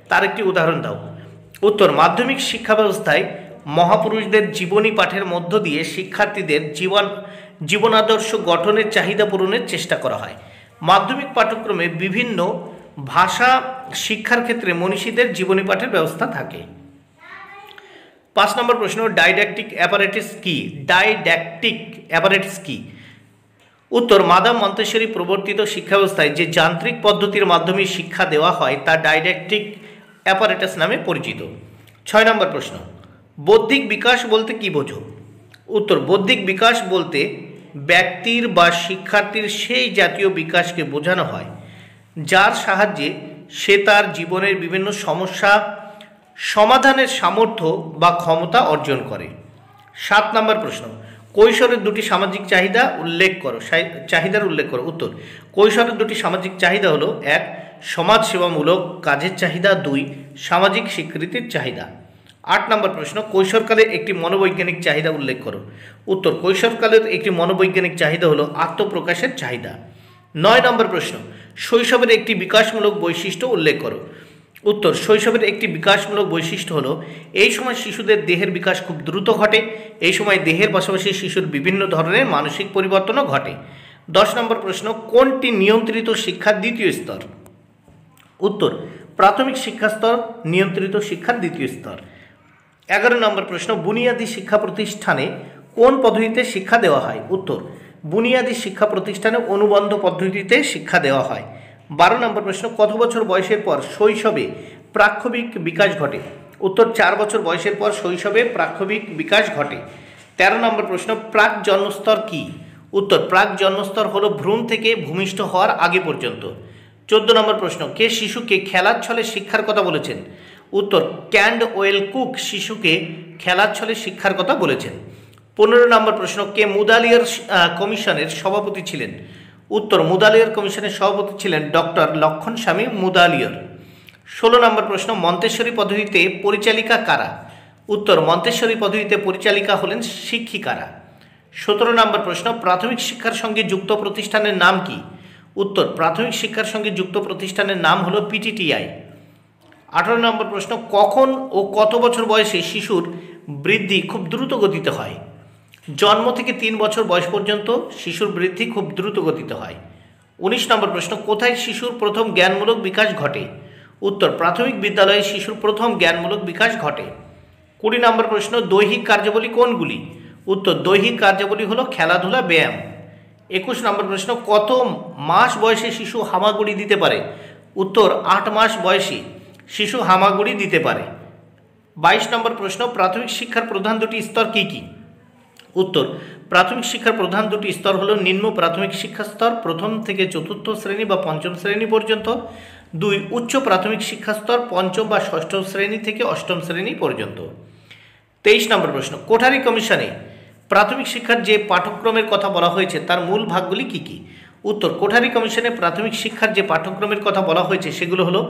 তার একটি উদাহরণ দাও। উত্তর, মাধ্যমিক শিক্ষা ব্যবস্থায় মহাপুরুষদের জীবনী পাঠের মধ্য দিয়ে শিক্ষার্থীদের জীবনাদর্শ গঠনের চাহিদা পূরণের চেষ্টা করা হয়। মাধ্যমিক পাঠ্যক্রমে বিভিন্ন ভাষা শিক্ষার ক্ষেত্রে মনীষীদের জীবনী পাঠের ব্যবস্থা থাকে। 5 নম্বর প্রশ্ন, ডাইড্যাকটিক অ্যাপারেটাস কি? ডাইড্যাকটিক অ্যাপারেটাস কি? উত্তর, মাদাম মন্তেশ্বরী প্রবর্তিত শিক্ষা ব্যবস্থায় যে যান্ত্রিক পদ্ধতির মাধ্যমে শিক্ষা দেওয়া হয় তা ডাইড্যাকটিক অ্যাপারেটাস নামে পরিচিত। 6 নম্বর প্রশ্ন, বৌদ্ধিক বিকাশ বলতে কি বোঝো? উত্তর, বৌদ্ধিক বিকাশ বলতে ব্যক্তির বা শিক্ষার্থীর সেই জাতীয় বিকাশকে বোঝানো হয় যার সাহায্যে সে তার জীবনের বিভিন্ন সমস্যা সমাধানের সামর্থ্য বা ক্ষমতা অর্জন করে। 7 নম্বর প্রশ্ন, কৈশোরের দুটি সামাজিক চাহিদা উল্লেখ করো, চাহিদার উল্লেখ করো। উত্তর, কৈশোরের দুটি সামাজিক চাহিদা হলো 1 সমাজসেবামূলক কাজের চাহিদা, 2 সামাজিক স্বীকৃতির চাহিদা। 8 নম্বর প্রশ্ন, কৈশোরকালের একটি মনোবৈজ্ঞানিক চাহিদা উল্লেখ করো। উত্তর, কৈশোরকালের একটি মনোবৈজ্ঞানিক চাহিদা হলো আত্মপ্রকাশের চাহিদা। 9 নম্বর প্রশ্ন, শৈশবের একটি বিকাশমূলক বৈশিষ্ট্য উল্লেখ করো। উত্তর, শৈশবের একটি বিকাশমূলক বৈশিষ্ট্য হলো এই সময় শিশুদের দেহের বিকাশ খুব দ্রুত ঘটে। এই সময় দেহের পাশাপাশি শিশুর বিভিন্ন ধরনের মানসিক পরিবর্তনও ঘটে। 10 নম্বর প্রশ্ন, কোনটি নিয়ন্ত্রিত শিক্ষার দ্বিতীয় স্তর? উত্তর, প্রাথমিক শিক্ষা স্তর নিয়ন্ত্রিত শিক্ষার দ্বিতীয় স্তর। 11 নম্বর প্রশ্ন, বুনিয়াদী শিক্ষা প্রতিষ্ঠানে কোন পদ্ধতিতে শিক্ষা দেওয়া হয়? উত্তর, বুনিয়াদী শিক্ষা প্রতিষ্ঠানে অনুবন্ধ পদ্ধতিতে শিক্ষা দেওয়া হয়। 12 নম্বর প্রশ্ন, কত বছর বয়সের পর শৈশবে প্রাক্ষবিক বিকাশ ঘটে? উত্তর, 4 বছর বয়সের পর শৈশবে প্রাক্ষবিক বিকাশ ঘটে। 13 নম্বর প্রশ্ন, প্রাক জন্মস্তর কি? উত্তর, প্রাক জন্মস্তর হলো ভ্রূণ থেকে ভূমিষ্ঠ হওয়ার আগে পর্যন্ত। 14 নম্বর প্রশ্ন, কে শিশুকে খেলার ছলে শিক্ষার কথা বলেছেন? উত্তর, ক্যান্ডওয়েল কুক শিশুকে খেলার ছলে শিক্ষার কথা বলেছেন। 15 নম্বর প্রশ্ন, কে মুদালিয়ার কমিশনের সভাপতি ছিলেন? উত্তর, মুদালিয়ার কমিশনের সভাপতি ছিলেন ডক্টর লক্ষণস্বামী মুদালিয়ার। 16 নম্বর প্রশ্ন, মন্তেশ্বরী পদ্ধতিতে পরিচালিকা কারা? উত্তর, মন্তেশ্বরী পদ্ধতিতে পরিচালিকা হলেন শিক্ষিকারা। 17 নম্বর প্রশ্ন, প্রাথমিক শিক্ষার সঙ্গে যুক্ত প্রতিষ্ঠানের নাম কি? উত্তর, প্রাথমিক শিক্ষার সঙ্গে যুক্ত প্রতিষ্ঠানের নাম হলো পিটিটিআই। 18 নম্বর প্রশ্ন, কখন ও কত বছর বয়সে শিশুর বৃদ্ধি খুব দ্রুত গতিতে হয়? জন্ম থেকে 3 বছর বয়স পর্যন্ত শিশুর বৃদ্ধি খুব দ্রুত গতিতে হয়। 19 নম্বর প্রশ্ন, কোথায় শিশুর প্রথম জ্ঞানমূলক বিকাশ ঘটে? উত্তর, প্রাথমিক বিদ্যালয়ে শিশুর প্রথম জ্ঞানমূলক বিকাশ ঘটে। 20 নম্বর প্রশ্ন, দৈহিক কার্যাবলী কোনগুলি? উত্তর, দৈহিক কার্যাবলী হলো খেলাধুলা, ব্যায়াম। 21 নম্বর প্রশ্ন, কত মাস বয়সে শিশু হামাগুড়ি দিতে পারে? উত্তর, 8 মাস বয়সী শিশু হামাগুড়ি দিতে পারে। 22 নম্বর প্রশ্ন, প্রাথমিক শিক্ষার প্রধান দুটি স্তর কি কি? উত্তর, প্রাথমিক শিক্ষার প্রধান দুটি স্তর হলো নিম্ন প্রাথমিক শিক্ষা স্তর 1ম থেকে 4র্থ শ্রেণী বা 5ম শ্রেণী পর্যন্ত, 2 উচ্চ প্রাথমিক শিক্ষা স্তর 5ম বা 6ষ্ঠ শ্রেণী থেকে 8ম শ্রেণী পর্যন্ত। 23 নম্বর প্রশ্ন, কোঠারি কমিশনে প্রাথমিক শিক্ষার যে পাঠ্যক্রমের কথা বলা হয়েছে তার মূল ভাগগুলি কি কি? উত্তর, কোঠারি কমিশনে প্রাথমিক শিক্ষার যে পাঠ্যক্রমের কথা বলা হয়েছে সেগুলো হলো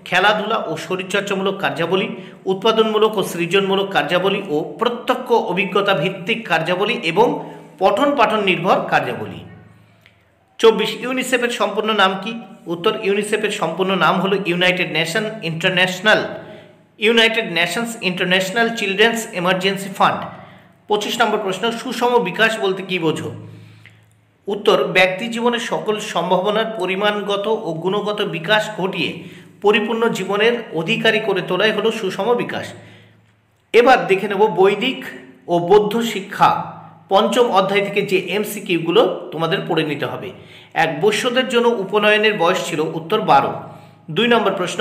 খেলাধুলা ও শরীরচর্চামূলক কার্যাবলী, উৎপাদনমূলক ও সৃজনমূলক কার্যাবলী ও প্রত্যক্ষ অভিজ্ঞতা ভিত্তিক কার্যাবলী এবং পঠন পাঠন নির্ভর কার্যাবলী। 24 ইউনিসেফের সম্পূর্ণ নাম কি? উত্তর, ইউনিসেফের সম্পূর্ণ নাম হলো United Nations international children's emergency fund. 25 নম্বর প্রশ্ন, সুষম বিকাশ বলতে কি বোঝো? উত্তর, ব্যক্তি জীবনের সকল সম্ভাবনার পরিমাণগত ও গুণগত বিকাশ ঘটিয়ে পরিপূর্ণ জীবনের অধিকারী করে তোলাই হলো সুষম বিকাশ। এবার দেখে নেব বৈদিক ও বৌদ্ধ শিক্ষা 5ম অধ্যায় থেকে যে এমসিকিউগুলো তোমাদের পড়ে নিতে হবে। 1 বৈশ্যদের জন্য উপনয়নের বয়স ছিল? উত্তর, 12। 2 নম্বর প্রশ্ন,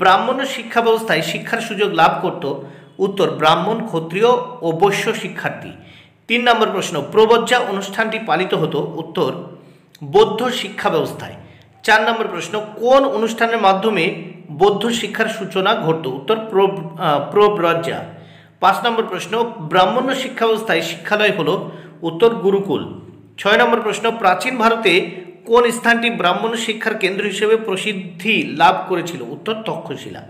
ব্রাহ্মণ্য শিক্ষা ব্যবস্থায় শিক্ষার সুযোগ লাভ করত? উত্তর, ব্রাহ্মণ, ক্ষত্রিয় ও বৈশ্য শিক্ষার্থী। 3 নম্বর প্রশ্ন, প্রবজ্জা অনুষ্ঠানটি পালিত হতো? উত্তর, বৌদ্ধ শিক্ষা ব্যবস্থায়। 4 নম্বর প্রশ্ন, কোন অনুষ্ঠানের মাধ্যমে বৌদ্ধ শিক্ষার সূচনা ঘটত? উত্তর, প্রব্রজ্জা। 5 নম্বর প্রশ্ন, ব্রাহ্মণ্য শিক্ষা ব্যবস্থায় শিক্ষালয় হলো? উত্তর, গুরুকুল। 6 নম্বর প্রশ্ন, প্রাচীন ভারতে কোন স্থানটি ব্রাহ্মণ্য শিক্ষার কেন্দ্র হিসেবে প্রসিদ্ধি লাভ করেছিল? উত্তর, তক্ষশিলা।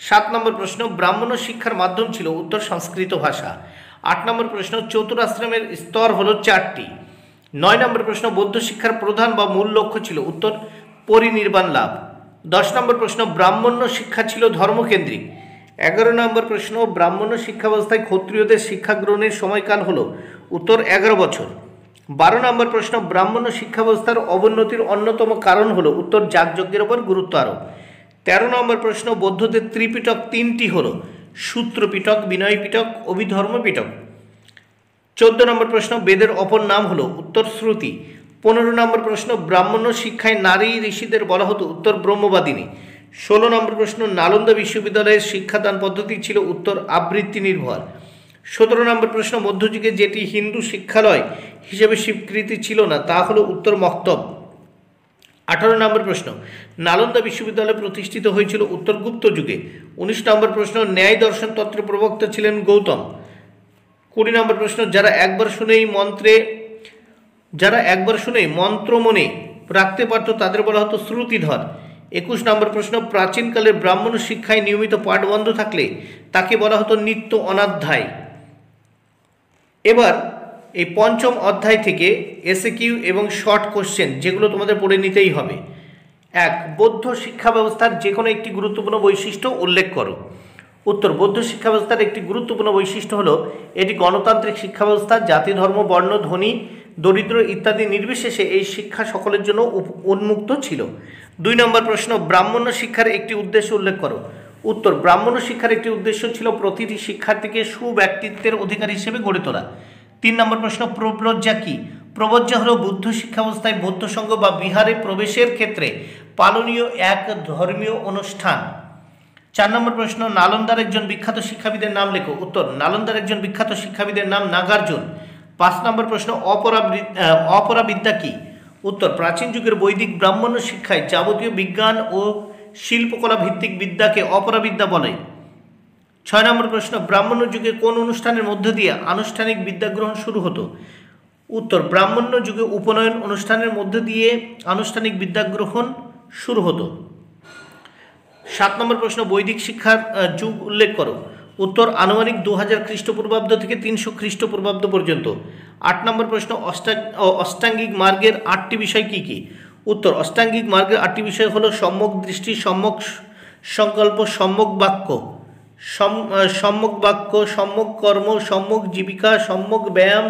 7 নম্বর প্রশ্ন, ব্রাহ্মণ্য শিক্ষার মাধ্যম ছিল? উত্তর, সংস্কৃত ভাষা। 8 নম্বর প্রশ্ন, চতুরাশ্রমের স্তর হলো 4টি। 9 নম্বর প্রশ্ন, বৌদ্ধ শিক্ষার প্রধান বা মূল লক্ষ্য ছিল? উত্তর, পরিনির্বাণ লাভ। 10 নম্বর প্রশ্ন, ব্রাহ্মণ্য শিক্ষা ছিল ধর্মকেন্দ্রিক। 11 নম্বর প্রশ্ন, ব্রাহ্মণ্য শিক্ষা ব্যবস্থায় ক্ষত্রিয়দের শিক্ষা গ্রহণের সময়কাল হলো? উত্তর, 11 বছর। 12 নম্বর প্রশ্ন, ব্রাহ্মণ্য শিক্ষা ব্যবস্থার অবনতির অন্যতম কারণ হলো? উত্তর, যাগযজ্ঞের ওপর গুরুত্ব আরোপ। 13 নম্বর প্রশ্ন, বৌদ্ধদের ত্রিপিটক তিনটি হলো? সূত্র পিটক, বিনয় পিটক, অভিধর্ম পিটক। 14 নম্বর প্রশ্ন, বেদের অপর নাম হলো? উত্তর, শ্রুতি। 15 নম্বর প্রশ্ন, ব্রাহ্মণ্য শিক্ষায় নারী ঋষিদের বলা হতো? উত্তর, ব্রহ্মবাদিনী। 16 নম্বর প্রশ্ন, নালন্দা বিশ্ববিদ্যালয়ের শিক্ষাদান পদ্ধতি ছিল? উত্তর, আবৃত্তি নির্ভর। 17 নম্বর প্রশ্ন, মধ্যযুগে যেটি হিন্দু শিক্ষালয় হিসেবে স্বীকৃতি ছিল না তা হলো? উত্তর, মক্তব। 18 নম্বর প্রশ্ন, নালন্দা বিশ্ববিদ্যালয় প্রতিষ্ঠিত হয়েছিল? উত্তর, গুপ্ত যুগে। 19 নম্বর প্রশ্ন, ন্যায় দর্শন তত্ত্বের প্রবক্তা ছিলেন গৌতম। 20 নম্বর প্রশ্ন, যারা একবার শুনেই মন্ত্র মনে রাখতে পারত তাদের বলা হতো শ্রুতিধর। 21 নম্বর প্রশ্ন, প্রাচীনকালের ব্রাহ্মণ শিক্ষায় নিয়মিত পাঠ বন্ধ থাকলে তাকে বলা হতো নিত্য অনাধ্যায়। এবার এই পঞ্চম অধ্যায় থেকে এসএকিউ এবং শর্ট কোশ্চেন যেগুলো তোমাদের পড়ে নিতেই হবে। 1, বৌদ্ধ শিক্ষা ব্যবস্থার যে কোনো একটি গুরুত্বপূর্ণ বৈশিষ্ট্য উল্লেখ করো। উত্তর, বৌদ্ধ শিক্ষা ব্যবস্থার একটি গুরুত্বপূর্ণ বৈশিষ্ট্য হলো এটি গণতান্ত্রিক শিক্ষা ব্যবস্থা। জাতি, ধর্ম, বর্ণ, ধনী, দরিদ্র ইত্যাদি নির্বিশেষে এই শিক্ষা সকলের জন্য উন্মুক্ত ছিল। 2 নম্বর প্রশ্ন, ব্রাহ্মণ্য শিক্ষার একটি উদ্দেশ্য উল্লেখ করো। উত্তর, ব্রাহ্মণ্য শিক্ষার একটি উদ্দেশ্য ছিল প্রতিটি শিক্ষার্থীকে সুব্যক্তিত্বের অধিকারী হিসেবে গড়ে তোলা। 3 নম্বর প্রশ্ন, প্রব্রজ্জা কি? প্রব্রজ্জা হলো বুদ্ধ শিক্ষা ব্যবস্থায় বৌদ্ধ সংঘ বা বিহারে প্রবেশের ক্ষেত্রে পালনীয় এক ধর্মীয় অনুষ্ঠান। 4 নম্বর প্রশ্ন, নালন্দার একজন বিখ্যাত শিক্ষাবিদের নাম লেখো। উত্তর, নালন্দার একজন বিখ্যাত শিক্ষাবিদের নাম নাগার্জুন। 5 নম্বর প্রশ্ন, অপরাবিদ্যা কি? উত্তর, প্রাচীন যুগের বৈদিক ব্রাহ্মণ্য শিক্ষায় যাবতীয় বিজ্ঞান ও শিল্পকলা ভিত্তিক বিদ্যাকে অপরাবিদ্যা বলে। 6 নম্বর প্রশ্ন, ব্রাহ্মণ্য যুগে কোন অনুষ্ঠানের মধ্য দিয়ে আনুষ্ঠানিক বিদ্যাগ্রহণ শুরু হতো? উত্তর, ব্রাহ্মণ্য যুগে উপনয়ন অনুষ্ঠানের মধ্য দিয়ে আনুষ্ঠানিক বিদ্যাগ্রহণ শুরু হতো। 7 নম্বর প্রশ্ন, বৈদিক শিক্ষার যুগ উল্লেখ করো। উত্তর, আনুমানিক 2000 খ্রিস্টপূর্বাব্দ থেকে 300 খ্রিস্টপূর্বাব্দ পর্যন্ত। 8 নম্বর প্রশ্ন, অষ্টাঙ্গিক মার্গের 8টি বিষয় কি কি? উত্তর, অষ্টাঙ্গিক মার্গের 8টি বিষয় হলো সম্যক দৃষ্টি, সম্যক সংকল্প, সম্যক বাক্য, সম্যক কর্ম, সম্যক জীবিকা, সম্যক ব্যায়াম,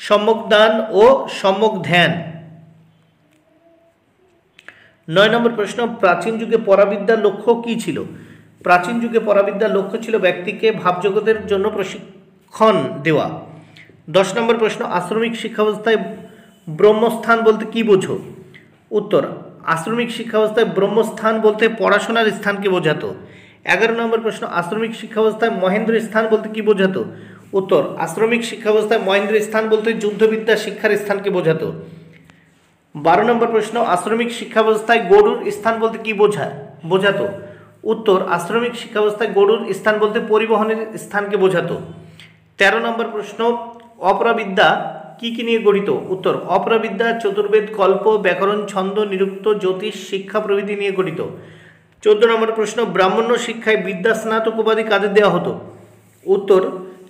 সম্যক দান ও সম্যক ধ্যান। 9 নম্বর প্রশ্ন, প্রাচীন যুগে পরাবিদ্যার লক্ষ্য কি ছিল? প্রাচীন যুগে পরাবিদ্যার লক্ষ্য ছিল ব্যক্তিকে ভাবজগতের জন্য প্রশিক্ষণ দেওয়া। 10 নম্বর প্রশ্ন, আশ্রমিক শিক্ষা ব্যবস্থায় ব্রহ্মস্থান বলতে কি বোঝো? উত্তর, আশ্রমিক শিক্ষা ব্যবস্থায় ব্রহ্মস্থান বলতে পড়াশোনার স্থানকে বোঝাতো। 11 নম্বর প্রশ্ন, আশ্রমিক শিক্ষা ব্যবস্থায় মহেন্দ্র স্থান বলতে কি বোঝাতো? উত্তর, আশ্রমিক শিক্ষা ব্যবস্থায় মহেন্দ্র স্থান বলতে যুদ্ধবিদ্যা শিক্ষার স্থানকে বোঝাতো। 12 নম্বর প্রশ্ন, আশ্রমিক শিক্ষা ব্যবস্থায় গরুর স্থান বলতে কি বোঝাতো? উত্তর, আশ্রমিক শিক্ষা ব্যবস্থায় গরুর স্থান বলতে পরিবহনের স্থানকে বোঝাতো। 13 নম্বর প্রশ্ন, অপরাবিদ্যা কি কি নিয়ে গঠিত? উত্তর, অপরাবিদ্যা চতুর্বেদ, কল্প, ব্যাকরণ, ছন্দ, নিরুক্ত, জ্যোতিষ, শিক্ষা প্রভৃতি নিয়ে গঠিত। 14 নম্বর প্রশ্ন, ব্রাহ্মণ্য শিক্ষায় বিদ্যা স্নাতক উপাধি কাদের দেওয়া হতো? উত্তর,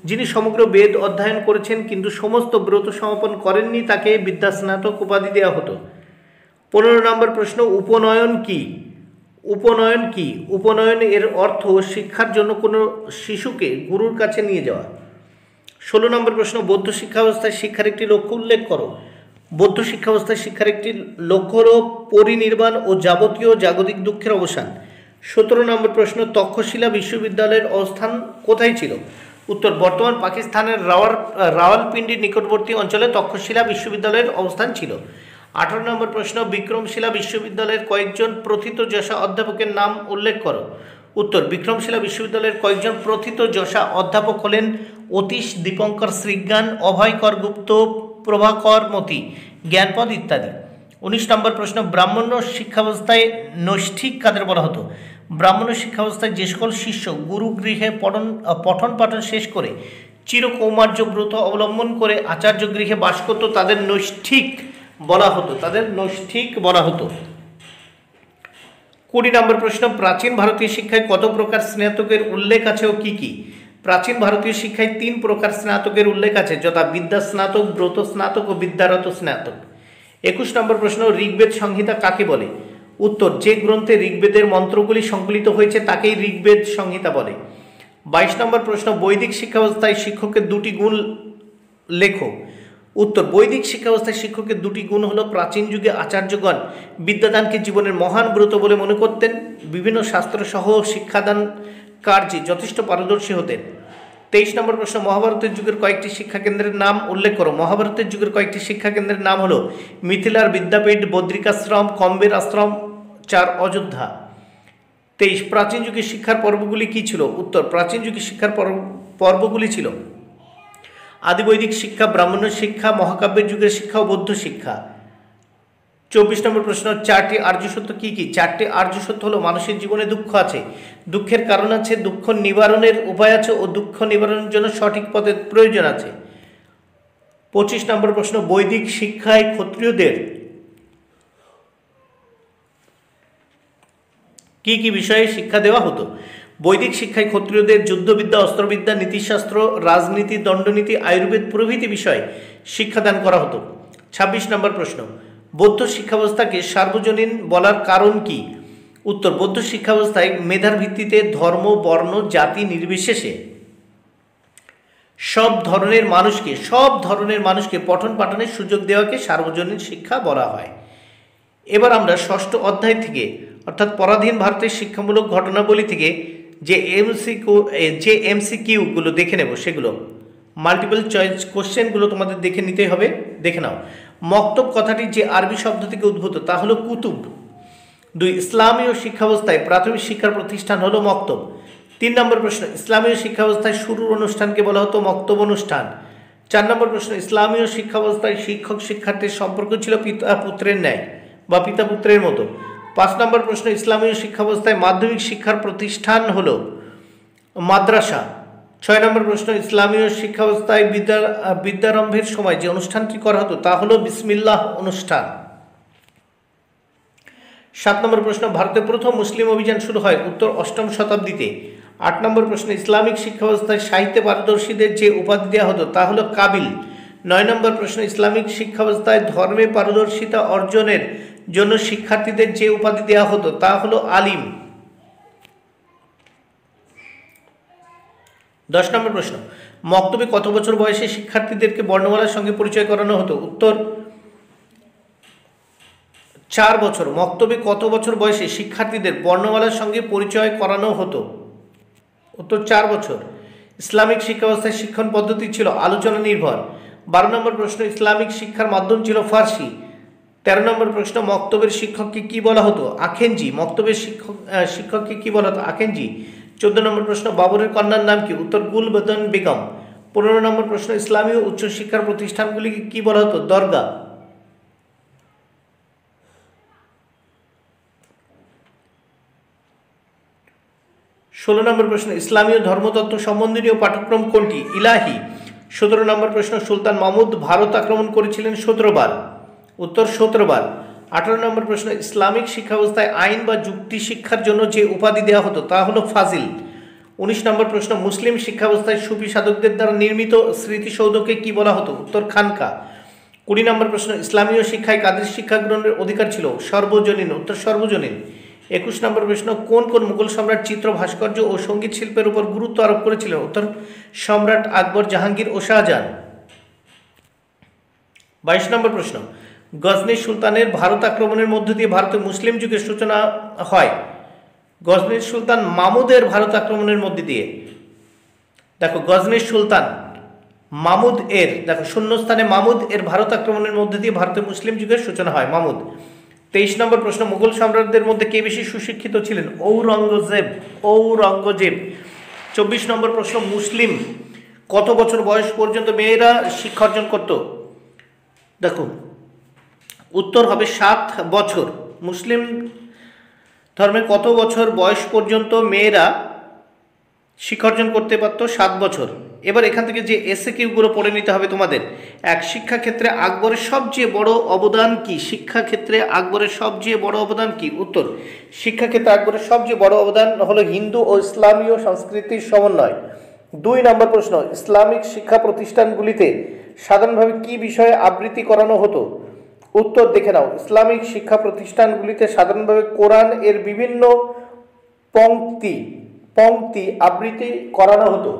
যিনি সমগ্র বেদ অধ্যয়ন করেছেন কিন্তু সমস্ত ব্রত সমাপন করেননি তাকে বিদ্যা স্নাতক উপাধি দেওয়া হতো। 15 নম্বর প্রশ্ন, উপনয়ন কি? উপনয়ন এর অর্থ শিক্ষার জন্য কোনো শিশুকে গুরুর কাছে নিয়ে যাওয়া। 16 নম্বর প্রশ্ন, বৌদ্ধ শিক্ষা ব্যবস্থায় শিক্ষার একটি লক্ষ্য উল্লেখ করো। বৌদ্ধ শিক্ষা ব্যবস্থায় শিক্ষার একটি লক্ষ্য হল পরিনির্বাণ ও যাবতীয় জাগতিক দুঃখের অবসান। 17 নম্বর প্রশ্ন, তক্ষশিলা বিশ্ববিদ্যালয়ের অবস্থান কোথায় ছিল? উত্তর, বর্তমান পাকিস্তানের রাওয়ালপিন্ডির নিকটবর্তী অঞ্চলে তক্ষশিলা বিশ্ববিদ্যালয়ের অবস্থান ছিল। 18 নম্বর প্রশ্ন, বিক্রমশিলা বিশ্ববিদ্যালয়ের কয়েকজন প্রথিতযশা অধ্যাপকের নাম উল্লেখ করো। উত্তর, বিক্রমশিলা বিশ্ববিদ্যালয়ের কয়েকজন প্রথিতযশা অধ্যাপক হলেন অতীশ, দীপঙ্কর শ্রীজ্ঞান, অভয়কর গুপ্ত, প্রভাকর মতি, জ্ঞানপদ ইত্যাদি। 19 নম্বর প্রশ্ন, ব্রাহ্মণ্য শিক্ষা ব্যবস্থায় নৈষ্ঠিক কাদের বলা হতো? ব্রাহ্মণ্য শিক্ষা ব্যবস্থায় যে সকল শিষ্য গুরুগৃহে পঠন পাঠন শেষ করে চিরকৌমার্য ব্রত অবলম্বন করে আচার্য গৃহে বাস করত তাদের নৈষ্ঠিক বলা হতো। 20 নম্বর প্রশ্ন, প্রাচীন ভারতীয় শিক্ষায় কত প্রকার স্নাতকের উল্লেখ আছে ও কি কি? প্রাচীন ভারতীয় শিক্ষায় 3 প্রকার স্নাতকের উল্লেখ আছে, যথা বিদ্যা স্নাতক, ব্রত স্নাতক ও বিদ্যারত স্নাতক। 21 নম্বর প্রশ্ন, ঋগ্বেদ সংহিতা কাকে বলে? উত্তর, যে গ্রন্থে ঋগ্বেদের মন্ত্রগুলি সংকলিত হয়েছে তাকেই ঋগ্বেদ সংহিতা বলে। 22 নম্বর প্রশ্ন, বৈদিক শিক্ষা ব্যবস্থায় শিক্ষকের 2টি গুণ লেখো। উত্তর, বৈদিক শিক্ষা ব্যবস্থায় শিক্ষকের 2টি গুণ হলো, প্রাচীন যুগে আচার্যগণ বিদ্যাদানকে জীবনের মহান ব্রত বলে মনে করতেন, বিভিন্ন শাস্ত্র সহ শিক্ষাদান কার্যে যথেষ্ট পারদর্শী হতেন। 23 নম্বর প্রশ্ন, মহাভারতের যুগের কয়েকটি শিক্ষা কেন্দ্রের নাম উল্লেখ করো। মহাভারতের যুগের কয়েকটি শিক্ষা কেন্দ্রের নাম হলো মিথিলার বিদ্যাপীঠ, বদ্রিকাশ্রম, কম্বের আশ্রম, 4 অযোধ্যা। 23, প্রাচীন যুগের শিক্ষার পর্বগুলি কি ছিল? উত্তর, প্রাচীন যুগের শিক্ষার পর্বগুলি ছিল আদিবৈদিক শিক্ষা, ব্রাহ্মণ শিক্ষা, মহাকাব্যের যুগের শিক্ষা ও বৌদ্ধ শিক্ষা। 24 নম্বর প্রশ্ন, 4টি আর্য সত্য কি কি? 4টি আর্য সত্য হলো, মানুষের জীবনে দুঃখ আছে, দুঃখের কারণ আছে, দুঃখ নিবারণের উপায় আছে ও দুঃখ নিবারণের জন্য সঠিক পথের প্রয়োজন আছে। 25 নম্বর প্রশ্ন, বৈদিক শিক্ষায় ক্ষত্রিয়দের কি কি বিষয়ে শিক্ষা দেওয়া হতো? বৈদিক শিক্ষায় ক্ষত্রিয়দের যুদ্ধবিদ্যা, অস্ত্রবিদ্যা, নীতিশাস্ত্র, রাজনীতি, দণ্ডনীতি, আয়ুর্বেদ প্রভৃতি বিষয়ে শিক্ষাদান করা হতো। 26 নম্বর প্রশ্ন, বৌদ্ধ শিক্ষা ব্যবস্থাকে সার্বজনীন বলার কারণ কি? উত্তর, বৌদ্ধ শিক্ষা ব্যবস্থায় মেধার ভিত্তিতে ধর্ম, বর্ণ, জাতি নির্বিশেষে সব ধরনের মানুষকে পঠন পাঠনের সুযোগ দেওয়াকে সার্বজনীন শিক্ষা বলা হয়। এবার আমরা 6ষ্ঠ অধ্যায় থেকে অর্থাৎ পরাধীন ভারতের শিক্ষামূলক ঘটনাবলী থেকে যে এমসিকিউগুলো দেখে নেব, সেগুলো মাল্টিপল চয়েস কোশ্চেনগুলো তোমাদের দেখে নিতে হবে। দেখে নাও। মক্তব কথাটি যে আরবি শব্দ থেকে উদ্ভূত তা হলো কুতুব। 2, ইসলামীয় শিক্ষা ব্যবস্থায় প্রাথমিক শিক্ষার প্রতিষ্ঠান হলো মক্তব। 3 নম্বর প্রশ্ন, ইসলামীয় শিক্ষা ব্যবস্থায় শুরুর অনুষ্ঠানকে বলা হতো মক্তব অনুষ্ঠান। 4 নম্বর প্রশ্ন, ইসলামীয় শিক্ষা ব্যবস্থায় শিক্ষক শিক্ষার্থীর সম্পর্ক ছিল পিতা পুত্রের ন্যায় বা পিতা পুত্রের মতো। 5 নম্বর প্রশ্ন, ইসলামীয় শিক্ষা ব্যবস্থায় মাধ্যমিক শিক্ষার প্রতিষ্ঠান হলো মাদ্রাসা। 6 নম্বর প্রশ্ন, ইসলামীয় শিক্ষা ব্যবস্থায় বিদ্যারম্ভের সময় যে অনুষ্ঠানটি করা হতো তা হলো বিসমিল্লাহ অনুষ্ঠান। 7 নম্বর প্রশ্ন, ভারতে প্রথম মুসলিম অভিযান শুরু হয়। উত্তর, 8ম শতাব্দীতে। 8 নম্বর প্রশ্ন, ইসলামিক শিক্ষা ব্যবস্থায় সাহিত্যে পারদর্শীদের যে উপাধি দেওয়া হতো তা হলো কাবিল। 9 নম্বর প্রশ্ন, ইসলামিক শিক্ষা ব্যবস্থায় ধর্মে পারদর্শিতা অর্জনের জন্য শিক্ষার্থীদের যে উপাধি দেওয়া হতো তা হলো আলিম। 10 নম্বর প্রশ্ন, মক্তবে কত বছর বয়সে শিক্ষার্থীদেরকে বর্ণমালার সঙ্গে পরিচয় করানো হতো? উত্তর, 4 বছর। মক্তবে কত বছর বয়সে শিক্ষার্থীদের বর্ণমালার সঙ্গে পরিচয় করানো হতো? উত্তর, 4 বছর। ইসলামিক শিক্ষা ব্যবস্থায় শিক্ষণ পদ্ধতি ছিল আলোচনা নির্ভর। 12 নম্বর প্রশ্ন, ইসলামিক শিক্ষার মাধ্যম ছিল ফার্সি। 13 নম্বর প্রশ্ন, মক্তবের শিক্ষককে কি বলা হতো? আখেনজি। মক্তবের শিক্ষককে কি বলা হতো? আখেনজি। 14 নম্বর প্রশ্ন, বাবরের কন্যার নাম কি? উত্তর, গুলবদন বেগম। 15 নম্বর প্রশ্ন, ইসলামীয় উচ্চশিক্ষার প্রতিষ্ঠানগুলিকে কি বলা হতো? দরগা। 16 নম্বর প্রশ্ন, ইসলামীয় ধর্মতত্ত্ব সম্বন্ধীয় পাঠ্যক্রম কোনটি? ইলাহি। 17 নম্বর প্রশ্ন, সুলতান মাহমুদ ভারত আক্রমণ করেছিলেন 17 বার। উত্তর, 17 বার। 18 নম্বর প্রশ্ন, ইসলামিক শিক্ষা ব্যবস্থায় আইন বা যুক্তি শিক্ষার জন্য যে উপাধি দেওয়া হতো তা হলো ফাজিল। 19 নম্বর প্রশ্ন, মুসলিম শিক্ষা ব্যবস্থায় সুফি সাধকদের দ্বারা নির্মিত স্মৃতিসৌধকে কি বলা হতো? উত্তর, খানকা। 20 নম্বর প্রশ্ন, ইসলামীয় শিক্ষায় কাদের শিক্ষা গ্রহণের অধিকার ছিল? সর্বজনীন। উত্তর, সর্বজনীন। 21 নম্বর প্রশ্ন, কোন কোন মুঘল সম্রাট চিত্র, ভাস্কর্য ও সঙ্গীত শিল্পের উপর গুরুত্ব আরোপ করেছিলেন? উত্তর, সম্রাট আকবর, জাহাঙ্গীর ও শাহজাহান। 22 নম্বর প্রশ্ন, গজনী সুলতানের ভারত আক্রমণের মধ্য দিয়ে ভারতে মুসলিম যুগের সূচনা হয়। গজনীর সুলতান মামুদের ভারত আক্রমণের মধ্যে দিয়ে। দেখো, গজনীর সুলতান মামুদ এর, দেখো শূন্যস্থানে মামুদ এর ভারত আক্রমণের মধ্যে দিয়ে ভারতে মুসলিম যুগের সূচনা হয়, মামুদ। 23 নম্বর প্রশ্ন, মুঘল সম্রাটদের মধ্যে কে বেশি সুশিক্ষিত ছিলেন? ঔরঙ্গজেব। 24 নম্বর প্রশ্ন, মুসলিম কত বছর বয়স পর্যন্ত মেয়েরা শিক্ষা অর্জন করত? দেখো, উত্তর হবে 7 বছর। মুসলিম ধর্মে কত বছর বয়স পর্যন্ত মেয়েরা শিক্ষা অর্জন করতে পারত? 7 বছর। এবার এখান থেকে যে এসএকিউগুলো পড়ে নিতে হবে তোমাদের। এক, শিক্ষাক্ষেত্রে আকবরের সবচেয়ে বড় অবদান কি? শিক্ষাক্ষেত্রে আকবরের সবচেয়ে বড় অবদান কি? উত্তর, শিক্ষাক্ষেত্রে আকবরের সবচেয়ে বড় অবদান হলো হিন্দু ও ইসলামীয় সংস্কৃতির সমন্বয়। 2 নম্বর প্রশ্ন, ইসলামিক শিক্ষা প্রতিষ্ঠানগুলিতে সাধারণভাবে কি বিষয়ে আবৃত্তি করানো হতো? উত্তর দেখে নাও। ইসলামিক শিক্ষা প্রতিষ্ঠানগুলিতে সাধারণভাবে কোরআন এর বিভিন্ন পংক্তি পংক্তি আবৃত্তি করানো হতো।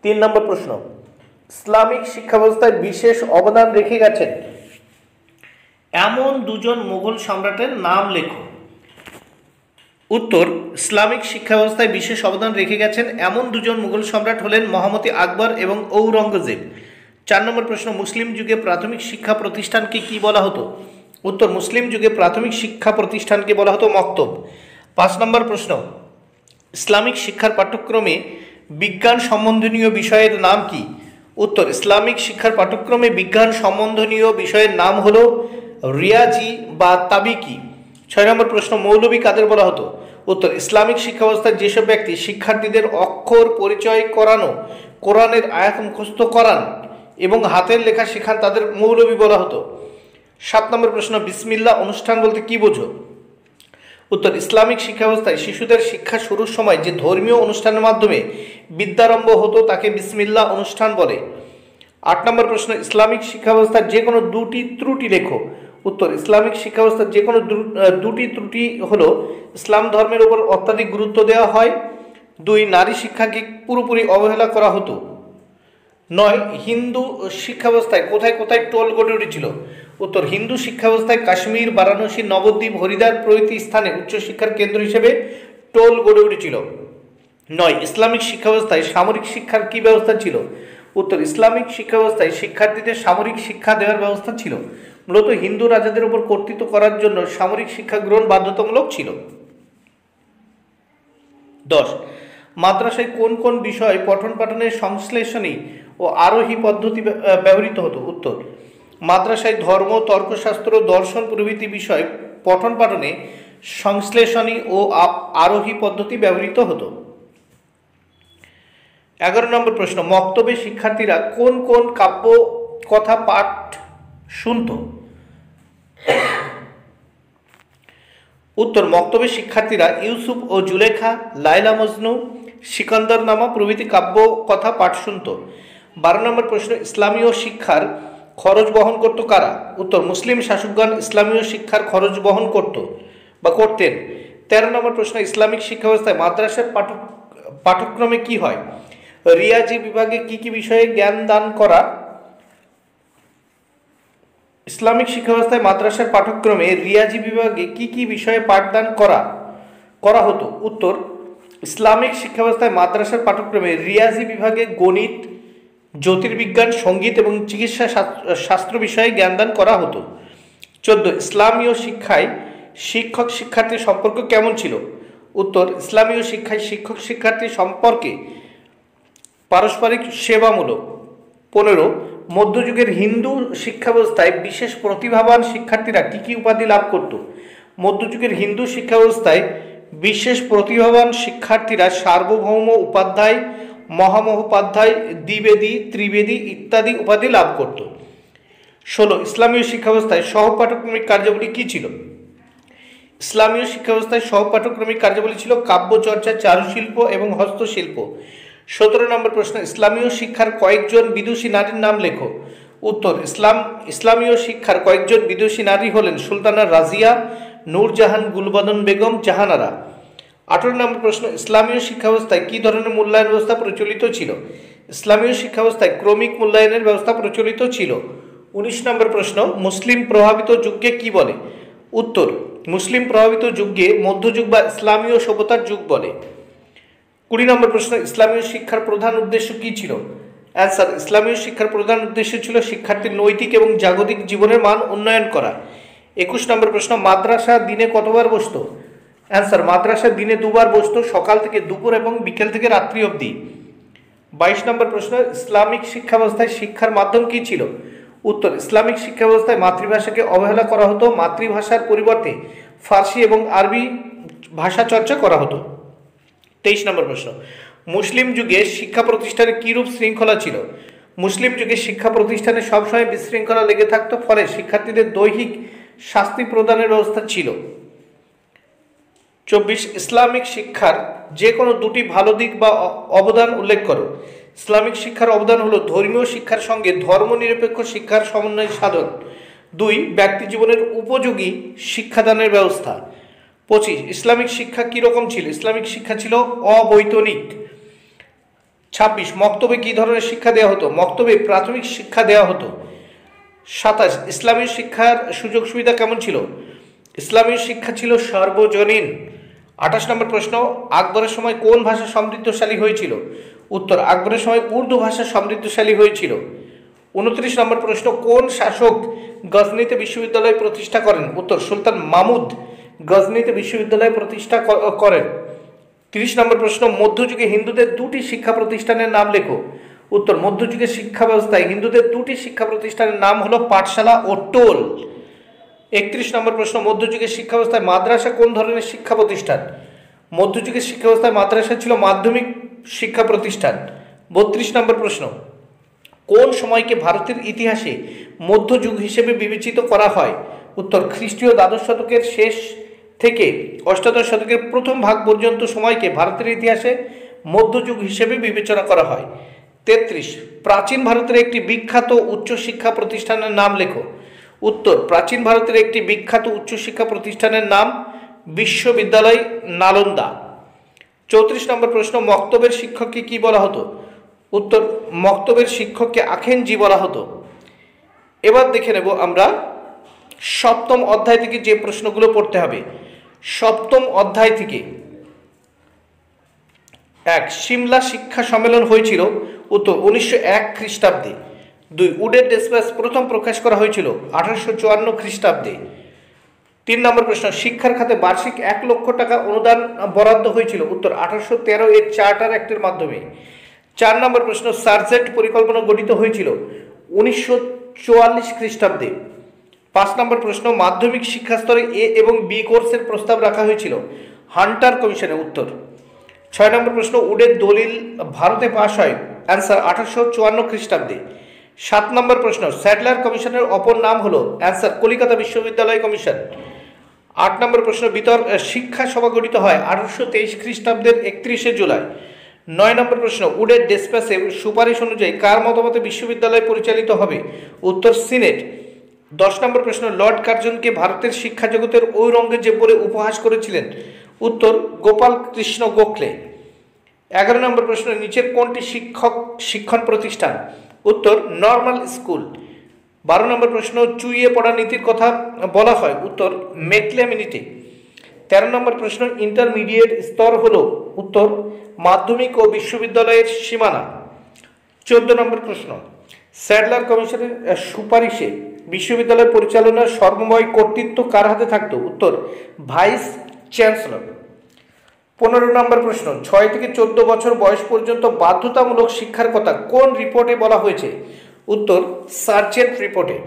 3 নম্বর প্রশ্ন, ইসলামিক শিক্ষা ব্যবস্থায় বিশেষ অবদান রেখে গেছেন এমন দুজন মুঘল সম্রাটের নাম লেখো। উত্তর, ইসলামিক শিক্ষা ব্যবস্থায় বিশেষ অবদান রেখে গেছেন এমন দুজন মুঘল সম্রাট হলেন মহামতি আকবর এবং ঔরঙ্গজেব। 4 নম্বর প্রশ্ন, মুসলিম যুগে প্রাথমিক শিক্ষা প্রতিষ্ঠানকে কি বলা হতো? উত্তর, মুসলিম যুগে প্রাথমিক শিক্ষা প্রতিষ্ঠানকে বলা হতো মক্তব। 5 নম্বর প্রশ্ন, ইসলামিক শিক্ষার পাঠ্যক্রমে বিজ্ঞান সম্বন্ধনীয় বিষয়ের নাম কি? উত্তর, ইসলামিক শিক্ষার পাঠ্যক্রমে বিজ্ঞান সম্বন্ধনীয় বিষয়ের নাম হলো রিয়াজি বা তাবিকি। 6 নম্বর প্রশ্ন, মৌলবী কাদের বলা হতো? উত্তর, ইসলামিক শিক্ষা ব্যবস্থার যেসব ব্যক্তি শিক্ষার্থীদের অক্ষর পরিচয় করানো, কোরআনের আয়াত মুখস্থ করান এবং হাতের লেখা শেখান তাদের মৌলবী বলা হতো। 7 নম্বর প্রশ্ন, বিসমিল্লাহ অনুষ্ঠান বলতে কি বোঝো? উত্তর, ইসলামিক শিক্ষা ব্যবস্থায় শিশুদের শিক্ষা শুরুর সময় যে ধর্মীয় অনুষ্ঠানের মাধ্যমে বিদ্যারম্ভ হতো তাকে বিসমিল্লাহ অনুষ্ঠান বলে। 8 নম্বর প্রশ্ন, ইসলামিক শিক্ষা ব্যবস্থার যে কোনো দুটি ত্রুটি লেখো। উত্তর, ইসলামিক শিক্ষা ব্যবস্থার যে কোনো দুটি ত্রুটি হলো ইসলাম ধর্মের উপর অত্যাধিক গুরুত্ব দেওয়া হয়, 2 নারী শিক্ষাকে পুরোপুরি অবহেলা করা হতো, 9 হিন্দু শিক্ষা ব্যবস্থায় কোথায় কোথায় টোল গড়ে উঠেছিল? উত্তর, হিন্দু শিক্ষা ব্যবস্থায় কাশ্মীর, বারাণসী, নবদ্বীপ, হরিদ্বার প্রভৃতি স্থানে উচ্চশিক্ষার কেন্দ্র হিসেবে টোল গড়ে উঠেছিল। 9 ইসলামিক শিক্ষা ব্যবস্থায় সামরিক শিক্ষার কি ব্যবস্থা ছিল? উত্তর, ইসলামিক শিক্ষা ব্যবস্থায় শিক্ষার্থীদের সামরিক শিক্ষা দেওয়ার ব্যবস্থা ছিল। মূলত হিন্দু রাজাদের উপর কর্তৃত্ব করার জন্য সামরিক শিক্ষা গ্রহণ বাধ্যতামূলক ছিল। 10 মাদ্রাসায় কোন কোন বিষয় পঠন পাঠনের সংশ্লেষণী ও আরোহী পদ্ধতি ব্যবহৃত হতো? উত্তর, মাদ্রাসায় ধর্ম, তর্কশাস্ত্র, দর্শন প্রভৃতি বিষয় পঠন পাঠনে সংশ্লেষণী ও আরোহী পদ্ধতি ব্যবহৃত হতো। 11 নম্বর প্রশ্ন, মক্তবে শিক্ষার্থীরা কোন কোন কাব্য কথা পাঠ শুনত? উত্তর, মক্তবে শিক্ষার্থীরা ইউসুফ ও জুলেখা, লায়লা মজনু, সিকান্দার নামা প্রভৃতি কাব্য কথা পাঠ শুনত। 12 নম্বর প্রশ্ন, ইসলামীয় শিক্ষার খরচ বহন করত কারা? উত্তর, মুসলিম শাসকগণ ইসলামীয় শিক্ষার খরচ বহন করত বা করতেন। 13 নম্বর প্রশ্ন, ইসলামিক শিক্ষা ব্যবস্থায় মাদ্রাসার পাঠ্যক্রমে কি হয়? রিয়াজি বিভাগে কি কি বিষয়ে জ্ঞান দান করা? ইসলামিক শিক্ষা ব্যবস্থায় মাদ্রাসার পাঠ্যক্রমে রিয়াজি বিভাগে কি কি বিষয়ে পাঠদান করা হতো? উত্তর, ইসলামিক শিক্ষা ব্যবস্থায় মাদ্রাসার পাঠ্যক্রমে রিয়াজি বিভাগে গণিত, জ্যোতির্বিজ্ঞান, সঙ্গীত এবং চিকিৎসা শাস্ত্র বিষয়ে জ্ঞানদান করা হতো। 14 ইসলামীয় শিক্ষায় শিক্ষক শিক্ষার্থীর সম্পর্ক কেমন ছিল? উত্তর, ইসলামীয় শিক্ষায় শিক্ষক শিক্ষার্থীর সম্পর্কে পারস্পরিক সেবামূলক। 15 মধ্যযুগের হিন্দু শিক্ষা ব্যবস্থায় বিশেষ প্রতিভাবান শিক্ষার্থীরা কি কি উপাধি লাভ করত? মধ্যযুগের হিন্দু শিক্ষা ব্যবস্থায় বিশেষ প্রতিভাবান শিক্ষার্থীরা সার্বভৌম উপাধ্যায়, মহামহোপাধ্যায়, দ্বিবেদী, ত্রিবেদী ইত্যাদি উপাধি লাভ করত। 16 ইসলামীয় শিক্ষা ব্যবস্থায় সহপাঠক্রমিক কার্যাবলী কি ছিল? ইসলামীয় শিক্ষা ব্যবস্থায় সহপাঠক্রমিক কার্যাবলী ছিল কাব্যচর্চা, চারুশিল্প এবং হস্তশিল্প। 17 নম্বর প্রশ্ন, ইসলামীয় শিক্ষার কয়েকজন বিদুষী নারীর নাম লেখো। উত্তর, ইসলামীয় শিক্ষার কয়েকজন বিদুষী নারী হলেন সুলতানা রাজিয়া, নূরজাহান, গুলবদন বেগম, জাহানারা। 18 নম্বর প্রশ্ন, ইসলামীয় শিক্ষা ব্যবস্থায় কী ধরনের মূল্যায়ন ব্যবস্থা প্রচলিত ছিল? ইসলামীয় শিক্ষা ব্যবস্থায় ক্রমিক মূল্যায়নের ব্যবস্থা প্রচলিত ছিল। 19 নম্বর প্রশ্ন, মুসলিম প্রভাবিত যুগকে কি বলে? উত্তর, মুসলিম প্রভাবিত যুগকে মধ্যযুগ বা ইসলামীয় সভ্যতার যুগ বলে। 20 নম্বর প্রশ্ন, ইসলামীয় শিক্ষার প্রধান উদ্দেশ্য কি ছিল? অ্যান্সার, ইসলামীয় শিক্ষার প্রধান উদ্দেশ্য ছিল শিক্ষার্থীর নৈতিক এবং জাগতিক জীবনের মান উন্নয়ন করা। 21 নম্বর প্রশ্ন, মাদ্রাসা দিনে কতবার বসত? অ্যান্সার, মাদ্রাসা দিনে 2বার বসত, সকাল থেকে দুপুর এবং বিকেল থেকে রাত্রি অবধি। 22 নম্বর প্রশ্ন, ইসলামিক শিক্ষা ব্যবস্থায় শিক্ষার মাধ্যম কি ছিল? উত্তর, ইসলামিক শিক্ষা ব্যবস্থায় মাতৃভাষাকে অবহেলা করা হতো, মাতৃভাষার পরিবর্তে ফার্সি এবং আরবি ভাষা চর্চা করা হতো। 23 নম্বর প্রশ্ন, মুসলিম যুগে শিক্ষা প্রতিষ্ঠানে কীরূপ শৃঙ্খলা ছিল? মুসলিম যুগে শিক্ষা প্রতিষ্ঠানে সবসময় বিশৃঙ্খলা লেগে থাকতো, ফলে শিক্ষার্থীদের দৈহিক শাস্তি প্রদানের ব্যবস্থা ছিল। 24 ইসলামিক শিক্ষার যে কোনো দুটি ভালো দিক বা অবদান উল্লেখ করো। ইসলামিক শিক্ষার অবদান হলো ধর্মীয় শিক্ষার সঙ্গে ধর্মনিরপেক্ষ শিক্ষার সমন্বয় সাধন। 2 ব্যক্তি জীবনের উপযোগী শিক্ষাদানের ব্যবস্থা। 25 ইসলামিক শিক্ষা কীরকম ছিল? ইসলামিক শিক্ষা ছিল অবৈতনিক। 26 মক্তবে কী ধরনের শিক্ষা দেওয়া হতো? মক্তবে প্রাথমিক শিক্ষা দেওয়া হতো। 27 ইসলামী শিক্ষার সুযোগ সুবিধা কেমন ছিল? ইসলামী শিক্ষা ছিল সার্বজনীন। 28 নম্বর প্রশ্ন, আকবরের সময় কোন ভাষা সমৃদ্ধশালী হয়েছিল? উত্তর, আকবরের সময় উর্দু ভাষা সমৃদ্ধশালী হয়েছিল। 29 নম্বর প্রশ্ন, কোন শাসক গজনিতে বিশ্ববিদ্যালয় প্রতিষ্ঠা করেন? উত্তর, সুলতান মাহমুদ গজনিতে বিশ্ববিদ্যালয় প্রতিষ্ঠা করেন। 30 নম্বর প্রশ্ন, মধ্যযুগে হিন্দুদের দুটি শিক্ষা প্রতিষ্ঠানের নাম লেখো। উত্তর, মধ্যযুগের শিক্ষা ব্যবস্থায় হিন্দুদের দুটি শিক্ষা প্রতিষ্ঠানের নাম হলো পাঠশালা ও টোল। 31 নম্বর প্রশ্ন, মধ্যযুগের শিক্ষা ব্যবস্থায় মাদ্রাসা কোন ধরনের শিক্ষা প্রতিষ্ঠান? মধ্যযুগের শিক্ষা ব্যবস্থায় মাদ্রাসা ছিল মাধ্যমিক শিক্ষা প্রতিষ্ঠান। 32 নম্বর প্রশ্ন, কোন সময়কে ভারতের ইতিহাসে মধ্যযুগ হিসেবে বিবেচিত করা হয়? উত্তর, খ্রিস্টীয় দ্বাদশ শতকের শেষ থেকে অষ্টাদশ শতকের প্রথম ভাগ পর্যন্ত সময়কে ভারতের ইতিহাসে মধ্যযুগ হিসেবে বিবেচনা করা হয়। 33 প্রাচীন ভারতের একটি বিখ্যাত উচ্চশিক্ষা প্রতিষ্ঠানের নাম লেখো। উত্তর, প্রাচীন ভারতের একটি বিখ্যাত উচ্চশিক্ষা প্রতিষ্ঠানের নাম বিশ্ববিদ্যালয় নালন্দা। 34 নম্বর প্রশ্ন, মক্তবের শিক্ষককে কি বলা হতো? উত্তর, মক্তবের শিক্ষককে আখেনজি বলা হতো। এবার দেখে নেব আমরা সপ্তম অধ্যায় থেকে যে প্রশ্নগুলো পড়তে হবে। সপ্তম অধ্যায় থেকে 1 সিমলা শিক্ষা সম্মেলন হয়েছিল। উত্তর, 1901 খ্রিস্টাব্দে। 2 উডের ডেসপ্যাচ প্রথম প্রকাশ করা হয়েছিল 1854 খ্রিস্টাব্দে। 3 নম্বর প্রশ্ন, শিক্ষার খাতে বার্ষিক 1 লক্ষ টাকা অনুদান বরাদ্দ হয়েছিল। উত্তর, 1813 এর চার্টার অ্যাক্টের মাধ্যমে। 4 নম্বর প্রশ্ন, সার্জেন্ট পরিকল্পনা গঠিত হয়েছিল 1944 খ্রিস্টাব্দে। 5 নম্বর প্রশ্ন, মাধ্যমিক শিক্ষা স্তরে এ এবং বি কোর্সের প্রস্তাব রাখা হয়েছিল হান্টার কমিশনে। উত্তর। 6 নম্বর প্রশ্ন, উডের দলিল ভারতে পাশ হয়। অ্যান্সার, 1854 খ্রিস্টাব্দে। 7 নম্বর প্রশ্ন, স্যাডলার কমিশনের অপর নাম হলো। অ্যান্সার, কলিকাতা বিশ্ববিদ্যালয় কমিশন। 8 নম্বর প্রশ্ন, শিক্ষা সভা গঠিত হয় 1823 খ্রিস্টাব্দের 31 জুলাই। 9 নম্বর প্রশ্ন, উডের ডেসপ্যাচে সুপারিশ অনুযায়ী কার মতামতে বিশ্ববিদ্যালয় পরিচালিত হবে? উত্তর, সিনেট। 10 নম্বর প্রশ্ন, লর্ড কার্জনকে ভারতের শিক্ষা জগতের ঔরঙ্গজেব বলে উপহাস করেছিলেন। উত্তর, গোপাল কৃষ্ণ গোখলে। 11 নম্বর প্রশ্ন, নিচের কোনটি শিক্ষণ প্রতিষ্ঠান? উত্তর, নর্মাল স্কুল। 12 নম্বর প্রশ্ন, চুইয়ে পড়া নীতির কথা বলা হয়। উত্তর, মেকলেমিনিতে। 13 নম্বর প্রশ্ন, ইন্টারমিডিয়েট স্তর হলো। উত্তর, মাধ্যমিক ও বিশ্ববিদ্যালয়ের সীমানা। 14 নম্বর প্রশ্ন, স্যাডলার কমিশনের সুপারিশে বিশ্ববিদ্যালয় পরিচালনার সর্বময় কর্তৃত্ব কার হাতে থাকতো? উত্তর, ভাইস চ্যান্সেলর। 15 নম্বর প্রশ্ন, 6 থেকে 14 বছর বয়স পর্যন্ত বাধ্যতামূলক শিক্ষার কথা কোন রিপোর্টে বলা হয়েছে? উত্তর, সার্জেন্ট রিপোর্টে।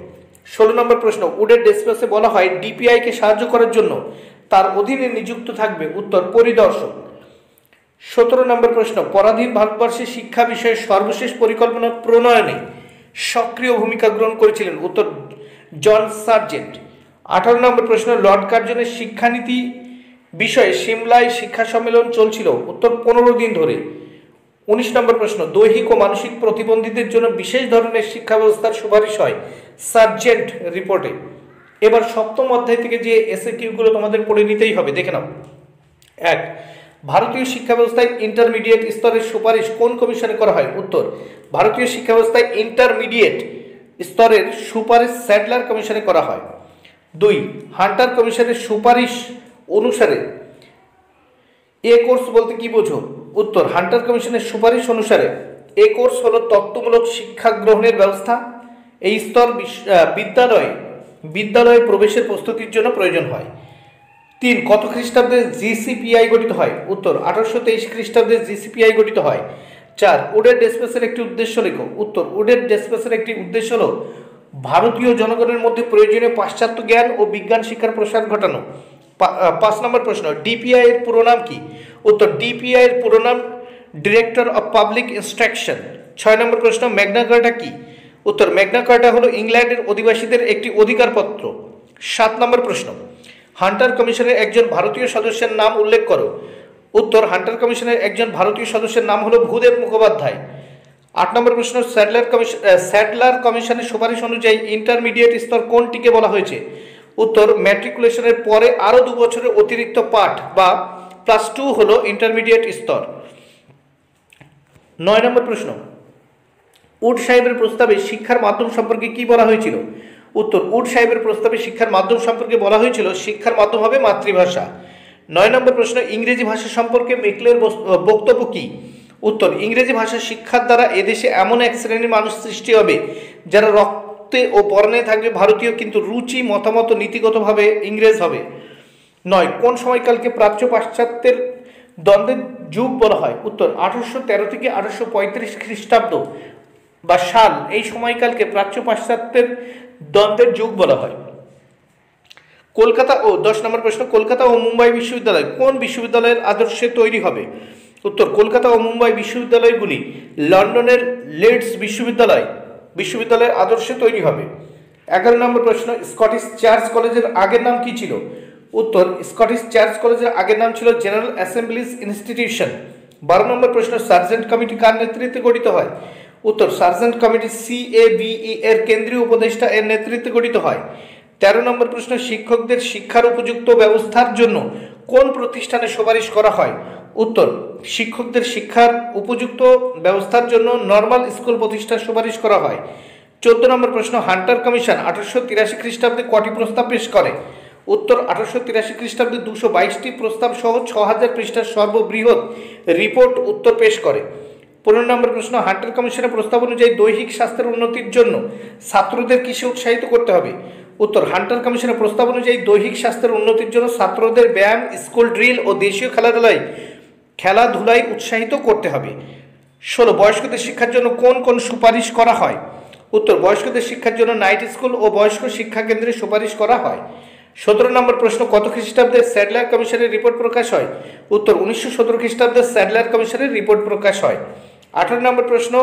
16 নম্বর প্রশ্ন, উডের ডেসপ্যাচে বলা হয় ডিপিআইকে সাহায্য করার জন্য তার অধীনে নিযুক্ত থাকবে। উত্তর, পরিদর্শক। 17 নম্বর প্রশ্ন, পরাধীন ভারতবর্ষে শিক্ষা বিষয়ে সর্বশেষ পরিকল্পনা প্রণয়নে সক্রিয় ভূমিকা গ্রহণ করেছিলেন। উত্তর, জন সার্জেন্ট। 18 নম্বর প্রশ্ন, লর্ড কার্জনের শিক্ষানীতি বিষয়ে সিমলায় শিক্ষা সম্মেলন চলছিল। উত্তর, 15 দিন ধরে। 19 নম্বর প্রশ্ন, দৈহিক ও মানসিক প্রতিবন্ধীদের জন্য বিশেষ ধরনের শিক্ষা ব্যবস্থার সুপারিশ হয় সার্জেন্ট রিপোর্টে। এবার সপ্তম অধ্যায় থেকে যে এসএকিউগুলো তোমাদের পড়ে নিতেই হবে, দেখে নাও। 1 ভারতীয় শিক্ষা ব্যবস্থায় ইন্টারমিডিয়েট স্তরের সুপারিশ কোন কমিশনে করা হয়? উত্তর, ভারতীয় শিক্ষা ব্যবস্থায় ইন্টারমিডিয়েট স্তরের সুপারিশ স্যাডলার কমিশনে করা হয়। 2 হান্টার কমিশনের সুপারিশ অনুসারে এ কোর্স বলতে কি বোঝো? উত্তর, হান্টার কমিশনের সুপারিশ অনুসারে এ কোর্স হলো তত্ত্বমূলক শিক্ষা গ্রহণের ব্যবস্থা। এই স্তর বিদ্যালয়ে প্রবেশের প্রস্তুতির জন্য প্রয়োজন হয়। 3 কত খ্রিস্টাব্দে জিসিপিআই গঠিত হয়? উত্তর, 1823 খ্রিস্টাব্দে জিসিপিআই গঠিত হয়। 4 উডের ডেসপ্যাচের একটি উদ্দেশ্য লেখো। উত্তর, উডের ডেসপ্যাচের একটি উদ্দেশ্য হল ভারতীয় জনগণের মধ্যে প্রয়োজনীয় পাশ্চাত্য জ্ঞান ও বিজ্ঞান শিক্ষার প্রসার ঘটানো। 5 নম্বর প্রশ্ন, ডিপিআই এর পুরো নাম কি? উত্তর, ডিপিআই এর পুরো নাম ডিরেক্টর অফ পাবলিক ইনস্ট্রাকশন। 6 নম্বর প্রশ্ন, ম্যাগনা কার্টা কি? উত্তর, ম্যাগনা কার্টা হলো ইংল্যান্ডের অধিবাসীদের একটি অধিকারপত্র। 7 নম্বর প্রশ্ন, হান্টার কমিশনের একজন ভারতীয় সদস্যের নাম উল্লেখ করো। উত্তর, হান্টার কমিশনের একজন ভারতীয় সদস্যের নাম হলো ভূদেব মুখোপাধ্যায়। 8 নম্বর প্রশ্ন, স্যাডলার কমিশনের সুপারিশ অনুযায়ী ইন্টারমিডিয়েট স্তর কোনটিকে বলা হয়েছে? উত্তর, ম্যাট্রিকুলেশনের পরে আরও 2 বছরের অতিরিক্ত পাঠ বা +2 হলো ইন্টারমিডিয়েট স্তর। 9 নম্বর প্রশ্ন, উড সাহেবের প্রস্তাবে শিক্ষার মাধ্যম সম্পর্কে কি বলা হয়েছিল? উত্তর, উড সাহেবের প্রস্তাবে শিক্ষার মাধ্যম সম্পর্কে বলা হয়েছিল শিক্ষার মাধ্যম হবে মাতৃভাষা। 9 নম্বর প্রশ্ন, ইংরেজি ভাষা সম্পর্কে মেকলের বক্তব্য কি? উত্তর, ইংরেজি ভাষা শিক্ষার দ্বারা এদেশে এমন এক শ্রেণীর মানুষ সৃষ্টি হবে যারা রক্তে ও বর্ণে থাকবে ভারতীয় কিন্তু রুচি, মতামত, নীতিগতভাবে ইংরেজ হবে। 9, কোন সময়কালকে প্রাচ্য পাশ্চাত্যের দ্বন্দ্বের যুগ বলা হয়? উত্তর, 1813 থেকে 1835 খ্রিস্টাব্দ বা সাল, এই সময়কালকে প্রাচ্য পাশ্চাত্যের দ্বন্দ্বের যুগ বলা হয়। কলকাতা ও 10 নম্বর প্রশ্ন, কলকাতা ও মুম্বাই বিশ্ববিদ্যালয় কোন বিশ্ববিদ্যালয়ের আদর্শে তৈরি হবে? উত্তর, কলকাতা ও মুম্বাই বিশ্ববিদ্যালয়গুলি লন্ডনের লিডস বিশ্ববিদ্যালয়ের আদর্শে তৈরি হবে। 11 নম্বর প্রশ্ন, স্কটিশ চার্চ কলেজের আগের নাম কি ছিল? উত্তর, স্কটিশ চার্চ কলেজের আগের নাম ছিল জেনারেল অ্যাসেম্বলিজ ইনস্টিটিউশন। 12 নম্বর প্রশ্ন, সার্জেন্ট কমিটি কার নেতৃত্বে গঠিত হয়? উত্তর, সার্জেন্ট কমিটি CABE এর কেন্দ্রীয় উপদেষ্টা এর নেতৃত্বে গঠিত হয়। 13 নম্বর প্রশ্ন, শিক্ষকদের শিক্ষার উপযুক্ত ব্যবস্থার জন্য কোন প্রতিষ্ঠানে সুপারিশ করা হয়? উত্তর, শিক্ষকদের শিক্ষার উপযুক্ত ব্যবস্থার জন্য নর্মাল স্কুল প্রতিষ্ঠার সুপারিশ করা হয়। 14 নম্বর প্রশ্ন, হান্টার কমিশন 1883 খ্রিস্টাব্দে কটি প্রস্তাব পেশ করে? উত্তর, 1883 খ্রিস্টাব্দে 222টি প্রস্তাব সহ 6000 পৃষ্ঠার সর্ববৃহৎ রিপোর্ট উত্তর পেশ করে। 15 নম্বর প্রশ্ন, হান্টার কমিশনের প্রস্তাব অনুযায়ী দৈহিক স্বাস্থ্যের উন্নতির জন্য ছাত্রদের কিসে উৎসাহিত করতে হবে? উত্তর, হান্টার কমিশনের প্রস্তাব অনুযায়ী দৈহিক স্বাস্থ্যের উন্নতির জন্য ছাত্রদের ব্যায়াম, স্কুল ড্রিল ও দেশীয় খেলাধুলায় উৎসাহিত করতে হবে। 16, বয়স্কদের শিক্ষার জন্য কোন কোন সুপারিশ করা হয়? উত্তর, বয়স্কদের শিক্ষার জন্য নাইট স্কুল ও বয়স্ক শিক্ষা কেন্দ্রে সুপারিশ করা হয়। 17 নম্বর প্রশ্ন, কত খ্রিস্টাব্দে স্যাডলার কমিশনের রিপোর্ট প্রকাশ হয়? উত্তর, 1917 খ্রিস্টাব্দে স্যাডলার কমিশনের রিপোর্ট প্রকাশ হয়। 18 নম্বর প্রশ্ন,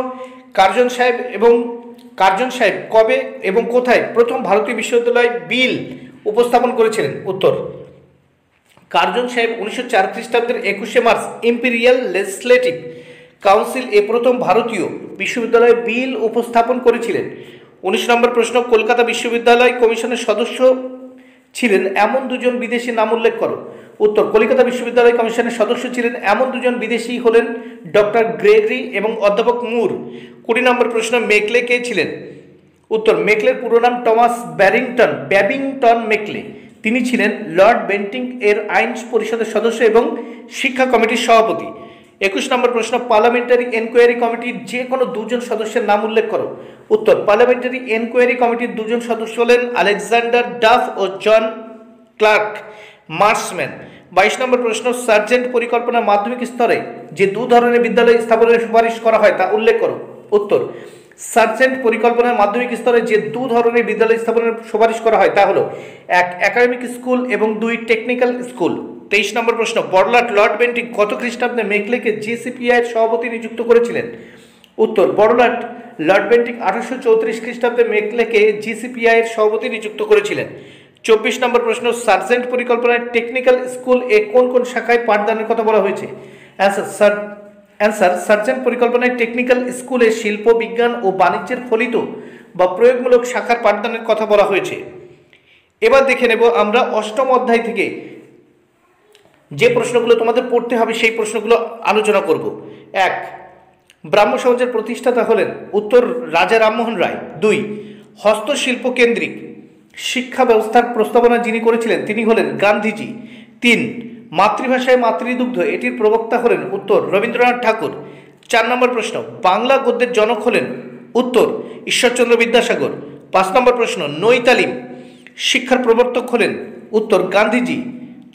কার্জন সাহেব কবে এবং কোথায় প্রথম ভারতীয় বিশ্ববিদ্যালয় বিল উপস্থাপন করেছিলেন? উত্তর, কার্জন সাহেব 1904 খ্রিস্টাব্দের 21 মার্চ ইম্পেরিয়াল লেজিসলেটিভ কাউন্সিল এ প্রথম ভারতীয় বিশ্ববিদ্যালয় বিল উপস্থাপন করেছিলেন। 19 নম্বর প্রশ্ন, কলকাতা বিশ্ববিদ্যালয় কমিশনের সদস্য ছিলেন এমন 2 জন বিদেশি নাম উল্লেখ করো। উত্তর, কলকাতা বিশ্ববিদ্যালয় কমিশনের সদস্য ছিলেন এমন 2 জন বিদেশি হলেন ডক্টর গ্রেগরি এবং অধ্যাপক মুর। 20 নম্বর প্রশ্ন, মেকলে কে ছিলেন? উত্তর, মেকলের পুরো নাম টমাস ব্যাবিংটন মেকলে। তিনি ছিলেন লর্ড বেন্টিং এর আইন পরিষদের সদস্য এবং শিক্ষা কমিটির সভাপতি। 21 নম্বর প্রশ্ন, পার্লামেন্টারি এনকোয়ারি কমিটির যে কোনো 2 জন সদস্যের নাম উল্লেখ করো। উত্তর, পার্লামেন্টারি এনকোয়ারি কমিটির 2 জন সদস্য হলেন আলেকজান্ডার ডাফ ও জন ক্লার্ক মার্সম্যান। 22 নম্বর প্রশ্ন, সার্জেন্ট পরিকল্পনা মাধ্যমিক স্তরে যে 2 ধরনের বিদ্যালয় স্থাপনের সুপারিশ করা হয় তা উল্লেখ করো। উত্তর, সার্জেন্ট পরিকল্পনার মাধ্যমিক স্তরে যে 2 ধরনের বিদ্যালয় স্থাপনের সুপারিশ করা হয় তা হলো 1 একাডেমিক স্কুল এবং 2 টেকনিক্যাল স্কুল। 23 নম্বর প্রশ্ন, বড়লাট লর্ড বেন্টিং কত খ্রিস্টাব্দে মেকলেকে JCPI এর সভাপতি নিযুক্ত করেছিলেন? উত্তর, বড়লাট লর্ড বেন্টিং 1834 খ্রিস্টাব্দে মেকলেকে JCPI এর সভাপতি নিযুক্ত করেছিলেন। 24 নম্বর প্রশ্ন, সার্জেন্ট পরিকল্পনায় টেকনিক্যাল স্কুল এ কোন কোন শাখায় পাঠদানের কথা বলা হয়েছে? অ্যান্সার, সার্জেন্ট পরিকল্পনায় টেকনিক্যাল স্কুলে শিল্প, বিজ্ঞান ও বাণিজ্যের ফলিত বা প্রয়োগমূলক শাখার পাঠদানের কথা বলা হয়েছে। এবার দেখে নেব আমরা 8ম অধ্যায় থেকে যে প্রশ্নগুলো তোমাদের পড়তে হবে সেই প্রশ্নগুলো আলোচনা করব। 1, ব্রাহ্ম সমাজের প্রতিষ্ঠাতা হলেন? উত্তর, রাজা রামমোহন রায়। 2, হস্তশিল্প কেন্দ্রিক শিক্ষা ব্যবস্থার প্রস্তাবনা যিনি করেছিলেন তিনি হলেন গান্ধীজি। 3, মাতৃভাষায় মাতৃদুগ্ধ এটির প্রবক্তা হলেন? উত্তর, রবীন্দ্রনাথ ঠাকুর। 4 নম্বর প্রশ্ন, বাংলা গদ্যের জনক হলেন? উত্তর, ঈশ্বরচন্দ্র বিদ্যাসাগর। 5 নম্বর প্রশ্ন, নৈতালিম শিক্ষার প্রবর্তক হলেন? উত্তর, গান্ধীজি।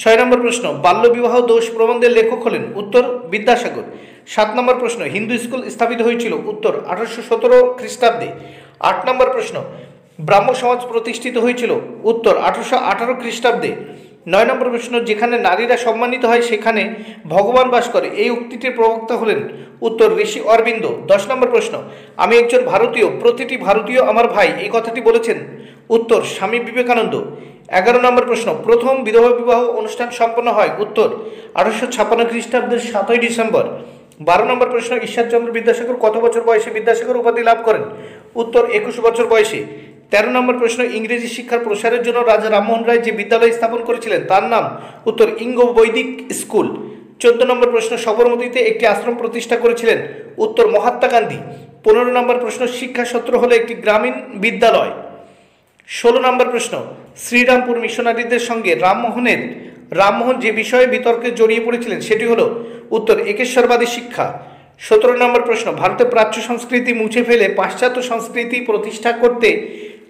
6 নম্বর প্রশ্ন, বাল্যবিবাহ দোষ প্রবন্ধের লেখক হলেন? উত্তর, বিদ্যাসাগর। 7 নম্বর প্রশ্ন, হিন্দু স্কুল স্থাপিত হয়েছিল? উত্তর, 1817 খ্রিস্টাব্দে। 8 নম্বর প্রশ্ন, ব্রাহ্ম সমাজ প্রতিষ্ঠিত হয়েছিল? উত্তর, 1818 খ্রিস্টাব্দে। 9 নম্বর প্রশ্ন, যেখানে নারীরা সম্মানিত হয় সেখানে ভগবান বাস করে, এই উক্তিটির প্রবক্তা হলেন? উত্তর, ঋষি অরবিন্দ। 10 নম্বর প্রশ্ন, আমি একজন ভারতীয়, প্রতিটি ভারতীয় আমার ভাই, এই কথাটি বলেছেন? উত্তর স্বামী বিবেকানন্দ। 11 নম্বর প্রশ্ন, প্রথম বিধবা বিবাহ অনুষ্ঠান সম্পন্ন হয়? উত্তর 1856 খ্রিস্টাব্দের 7ই ডিসেম্বর। 12 নম্বর প্রশ্ন, ঈশ্বরচন্দ্র বিদ্যাসাগর কত বছর বয়সে বিদ্যাসাগর উপাধি লাভ করেন? উত্তর 21 বছর বয়সে। 13 নম্বর প্রশ্ন, ইংরেজি শিক্ষার প্রসারের জন্য রাজা রামমোহন রায় যে বিদ্যালয় স্থাপন করেছিলেন তার নাম? উত্তর ইঙ্গ বৈদিক স্কুল। 14 নম্বর প্রশ্ন, সবরমতীতে একটি আশ্রম প্রতিষ্ঠা করেছিলেন? উত্তর মহাত্মা গান্ধী। 15 নম্বর প্রশ্ন, শিক্ষা সত্র হলো একটি গ্রামীণ বিদ্যালয়। 16 নম্বর প্রশ্ন, শ্রীরামপুর মিশনারিদের সঙ্গে রামমোহন যে বিষয়ে বিতর্কে জড়িয়ে পড়েছিলেন সেটি হলো? উত্তর একেশ্বরবাদী শিক্ষা। 17 নম্বর প্রশ্ন, ভারতের প্রাচ্য সংস্কৃতি মুছে ফেলে পাশ্চাত্য সংস্কৃতি প্রতিষ্ঠা করতে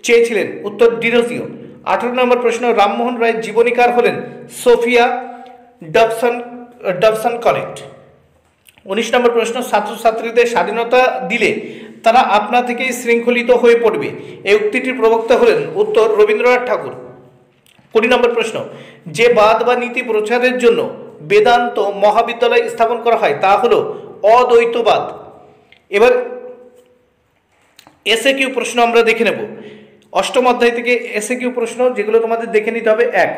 চেয়েছিলেন? উত্তর ডিরোজিও। 18 নম্বর প্রশ্ন, রামমোহন রায়ের জীবনীকার হলেন? Sophia Dobson collet. 19 নম্বর প্রশ্ন, ছাত্রছাত্রীদের স্বাধীনতা দিলে তারা আপনা থেকেই শৃঙ্খলিত হয়ে পড়বে, এই উক্তিটির প্রবক্তা হলেন? উত্তর রবীন্দ্রনাথ ঠাকুর। 20 নম্বর প্রশ্ন, যে বাদ বা নীতি প্রচারের জন্য বেদান্ত মহাবিদ্যালয় স্থাপন করা হয় তা হলো অদ্বৈতবাদ। এবার এসএ কিউ প্রশ্ন আমরা দেখে নেব। অষ্টম অধ্যায় থেকে এসএ কিউ প্রশ্ন যেগুলো তোমাদের দেখে নিতে হবে। 1,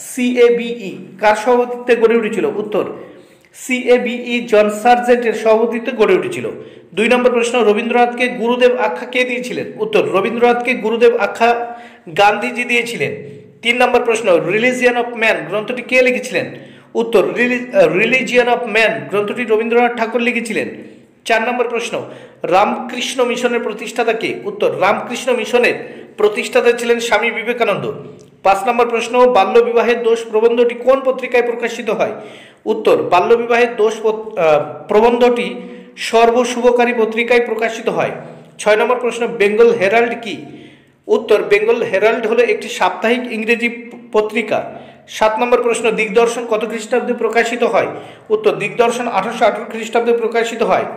সিএবিই কার সভাপতিত্বে গড়ে উঠেছিল? উত্তর সিএবিই জন সার্জেন্টের সভাপতিত্বে গড়ে উঠেছিল। 2 নম্বর প্রশ্ন, রবীন্দ্রনাথকে গুরুদেব আখ্যা কে দিয়েছিলেন? উত্তর রবীন্দ্রনাথকে গুরুদেব আখ্যা গান্ধীজি দিয়েছিলেন। 3 নম্বর প্রশ্ন, রিলিজিয়ন অফ ম্যান গ্রন্থটি কে লিখেছিলেন? উত্তর রিলিজিয়ন অফ ম্যান গ্রন্থটি রবীন্দ্রনাথ ঠাকুর লিখেছিলেন। 4 নম্বর প্রশ্ন, রামকৃষ্ণ মিশনের প্রতিষ্ঠাতা কে? উত্তর রামকৃষ্ণ মিশনের প্রতিষ্ঠাতা ছিলেন স্বামী বিবেকানন্দ। 5 নম্বর প্রশ্ন, বাল্যবিবাহের দোষ প্রবন্ধটি কোন পত্রিকায় প্রকাশিত হয়? উত্তর বাল্যবিবাহের দোষ প্রবন্ধটি সর্বশুভকারী পত্রিকায় প্রকাশিত হয়। 6 নম্বর প্রশ্ন, বেঙ্গল হেরাল্ড কি? উত্তর বেঙ্গল হেরাল্ড হলো একটি সাপ্তাহিক ইংরেজি পত্রিকা। 7 নম্বর প্রশ্ন, দিগদর্শন কত খ্রিস্টাব্দে প্রকাশিত হয়? উত্তর দিগদর্শন 1818 খ্রিস্টাব্দে প্রকাশিত হয়।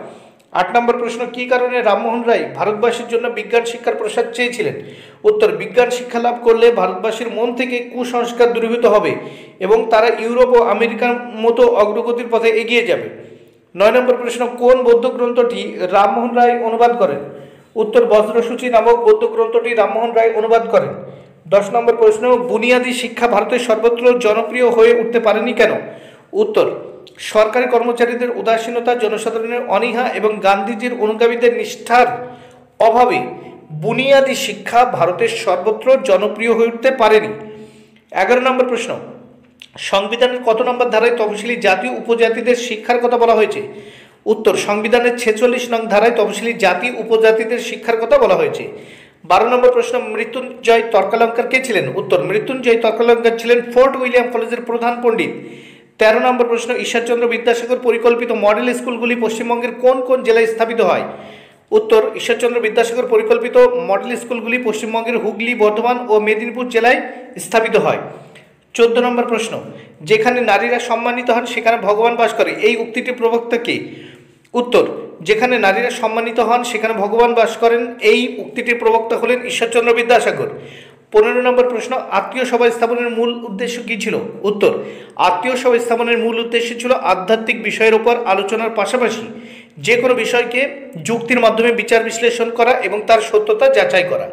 8 নম্বর প্রশ্ন, কি কারণে রামমোহন রায় ভারতবাসীর জন্য বিজ্ঞান শিক্ষার প্রসার চেয়েছিলেন? উত্তর বিজ্ঞান শিক্ষা লাভ করলে ভারতবাসীর মন থেকে কুসংস্কার দূরীভূত হবে এবং তারা ইউরোপ ও আমেরিকার মতো অগ্রগতির পথে এগিয়ে যাবে। 9 নম্বর প্রশ্ন, কোন বৌদ্ধ গ্রন্থটি রামমোহন রায় অনুবাদ করেন? উত্তর বজ্রসূচি নামক বৌদ্ধ গ্রন্থটি রামমোহন রায় অনুবাদ করেন। 10 নম্বর প্রশ্ন, বুনিয়াদী শিক্ষা ভারতের সর্বত্র জনপ্রিয় হয়ে উঠতে পারেনি কেন? উত্তর সরকারি কর্মচারীদের উদাসীনতা, জনসাধারণের অনীহা এবং গান্ধীজির অনুগামীদের নিষ্ঠার অভাবে বুনিয়াদী শিক্ষা ভারতের সর্বত্র জনপ্রিয় হয়ে উঠতে পারেনি। 11 নম্বর প্রশ্ন, সংবিধানের কত নম্বর ধারায় তফসিলি জাতি উপজাতিদের শিক্ষার কথা বলা হয়েছে? উত্তর সংবিধানের 46 নং ধারায় তফসিলি জাতি উপজাতিদের শিক্ষার কথা বলা হয়েছে। 12 নম্বর প্রশ্ন, মৃত্যুঞ্জয় তর্কালঙ্কার কে ছিলেন? উত্তর মৃত্যুঞ্জয় তর্কালঙ্কার ছিলেন ফোর্ট উইলিয়াম কলেজের প্রধান পণ্ডিত। 13 নম্বর প্রশ্ন, ঈশ্বরচন্দ্র বিদ্যাসাগর পরিকল্পিত মডেল স্কুলগুলি পশ্চিমবঙ্গের কোন কোন জেলায় স্থাপিত হয়? উত্তর ঈশ্বরচন্দ্র বিদ্যাসাগর পরিকল্পিত মডেল স্কুলগুলি পশ্চিমবঙ্গের হুগলি, বর্ধমান ও মেদিনীপুর জেলায় স্থাপিত হয়। 14 নম্বর প্রশ্ন, যেখানে নারীরা সম্মানিত হন সেখানে ভগবান বাস করে, এই উক্তিটির প্রবক্তা কে? উত্তর যেখানে নারীরা সম্মানিত হন সেখানে ভগবান বাস করেন, এই উক্তিটির প্রবক্তা হলেন ঈশ্বরচন্দ্র বিদ্যাসাগর। 15 নম্বর প্রশ্ন, আত্মীয় সভা স্থাপনের মূল উদ্দেশ্য কী ছিল? উত্তর আত্মীয় সভা স্থাপনের মূল উদ্দেশ্য ছিল আধ্যাত্মিক বিষয়ের উপর আলোচনার পাশাপাশি যে কোনো বিষয়কে যুক্তির মাধ্যমে বিচার বিশ্লেষণ করা এবং তার সত্যতা যাচাই করা।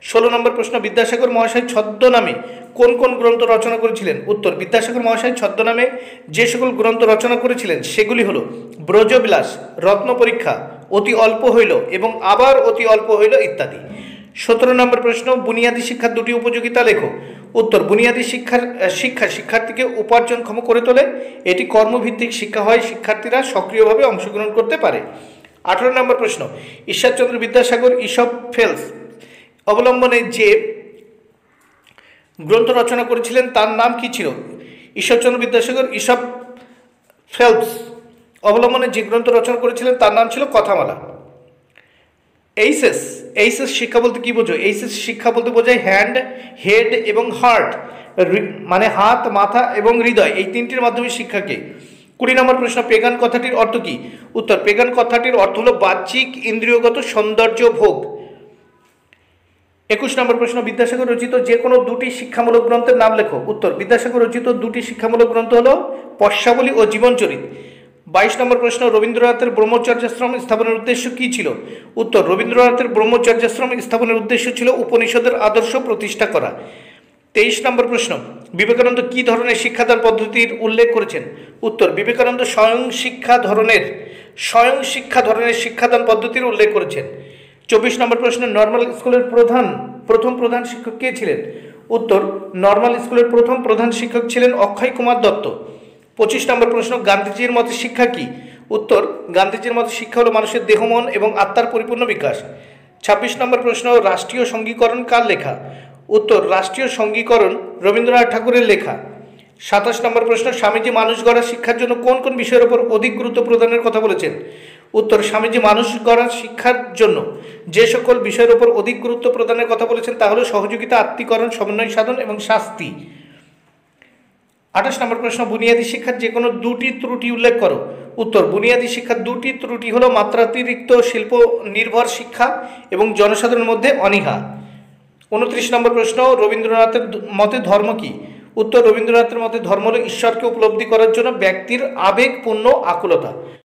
16 নম্বর প্রশ্ন, বিদ্যাসাগর মহাশয় ছদ্মনামে কোন কোন গ্রন্থ রচনা করেছিলেন? উত্তর বিদ্যাসাগর মহাশয় ছদ্মনামে যে সকল গ্রন্থ রচনা করেছিলেন সেগুলি হলো ব্রজবিলাস, রত্ন পরীক্ষা, অতি অল্প হইল এবং আবার অতি অল্প হইল ইত্যাদি। 17 নম্বর প্রশ্ন, বুনিয়াদী শিক্ষার দুটি উপযোগিতা লেখো। উত্তর বুনিয়াদী শিক্ষা শিক্ষার্থীকে উপার্জনক্ষম করে তোলে, এটি কর্মভিত্তিক শিক্ষা হয়, শিক্ষার্থীরা সক্রিয়ভাবে অংশগ্রহণ করতে পারে। 18 নম্বর প্রশ্ন, ঈশ্বরচন্দ্র বিদ্যাসাগর ইসব ফেলস অবলম্বনে যে গ্রন্থ রচনা করেছিলেন তার নাম কি ছিল? ঈশ্বরচন্দ্র বিদ্যাসাগর ইসব ফেলস অবলম্বনে যে গ্রন্থ রচনা করেছিলেন তার নাম ছিল কথামালা। এইচএস শিক্ষা বলতে কি বোঝো? এইচএস শিক্ষা বলতে বোঝায় হ্যান্ড, হেড এবং হার্ট, মানে হাত, মাথা এবং হৃদয়, এই তিনটির মাধ্যমে শিক্ষাকে। 20 নম্বর প্রশ্ন, পেগান কথাটির অর্থ কি? উত্তর পেগান কথাটির অর্থ হলো বাহ্যিক ইন্দ্রিয়গত সৌন্দর্য ভোগ। 21 নম্বর প্রশ্ন, বিদ্যাসাগর রচিত যে কোনো দুটি শিক্ষামূলক গ্রন্থের নাম লেখো। উত্তর বিদ্যাসাগর রচিত দুটি শিক্ষামূলক গ্রন্থ হলো পশ্যাবলী ও জীবনচরিত। 22 নম্বর প্রশ্ন, রবীন্দ্রনাথের ব্রহ্মচর্যাশ্রম স্থাপনের উদ্দেশ্য কী ছিল? উত্তর, রবীন্দ্রনাথের ব্রহ্মচর্যাশ্রম স্থাপনের উদ্দেশ্য ছিল উপনিষদের আদর্শ প্রতিষ্ঠা করা। 23 নম্বর প্রশ্ন, বিবেকানন্দ কী ধরনের শিক্ষাদান পদ্ধতির উল্লেখ করেছেন? উত্তর, বিবেকানন্দ স্বয়ং শিক্ষা ধরনের শিক্ষাদান পদ্ধতির উল্লেখ করেছেন। 24 নম্বর প্রশ্ন, নর্মাল স্কুলের প্রথম প্রধান শিক্ষক কে ছিলেন? উত্তর, নর্মাল স্কুলের প্রথম প্রধান শিক্ষক ছিলেন অক্ষয় কুমার দত্ত। 25 নম্বর প্রশ্ন, গান্ধীজির মতে শিক্ষা কি? উত্তর, গান্ধীজির মতে শিক্ষা হলো মানুষের দেহ, মন এবং আত্মার পরিপূর্ণ বিকাশ। 26 নম্বর প্রশ্ন, রাষ্ট্রীয় সঙ্ঘীকরণ কার লেখা? উত্তর, রাষ্ট্রীয় সঙ্ঘীকরণ রবীন্দ্রনাথ ঠাকুরের লেখা। 27 নম্বর প্রশ্ন, স্বামীজি মানুষ গড়া শিক্ষার জন্য কোন কোন বিষয়ের উপর অধিক গুরুত্ব প্রদানের কথা বলেছেন? উত্তর, স্বামীজি মানুষ গড়া শিক্ষার জন্য যে সকল বিষয়ের উপর অধিক গুরুত্ব প্রদানের কথা বলেছেন তা হলো সহযোগিতা, আত্মীকরণ, সমন্বয় সাধন এবং শাস্তি। 28 নম্বর প্রশ্ন, বুনিয়াদী শিক্ষার যে কোনো দুটি ত্রুটি উল্লেখ করো। উত্তর, বুনিয়াদী শিক্ষার দুটি ত্রুটি হলো মাত্রাতিরিক্ত শিল্প নির্ভর শিক্ষা এবং জনসাধারণের মধ্যে অনীহা। 29 নম্বর প্রশ্ন, রবীন্দ্রনাথের মতে ধর্ম কি? উত্তর, রবীন্দ্রনাথের মতে ধর্ম হলো ঈশ্বরকে উপলব্ধি করার জন্য ব্যক্তির আবেগপূর্ণ আকুলতা।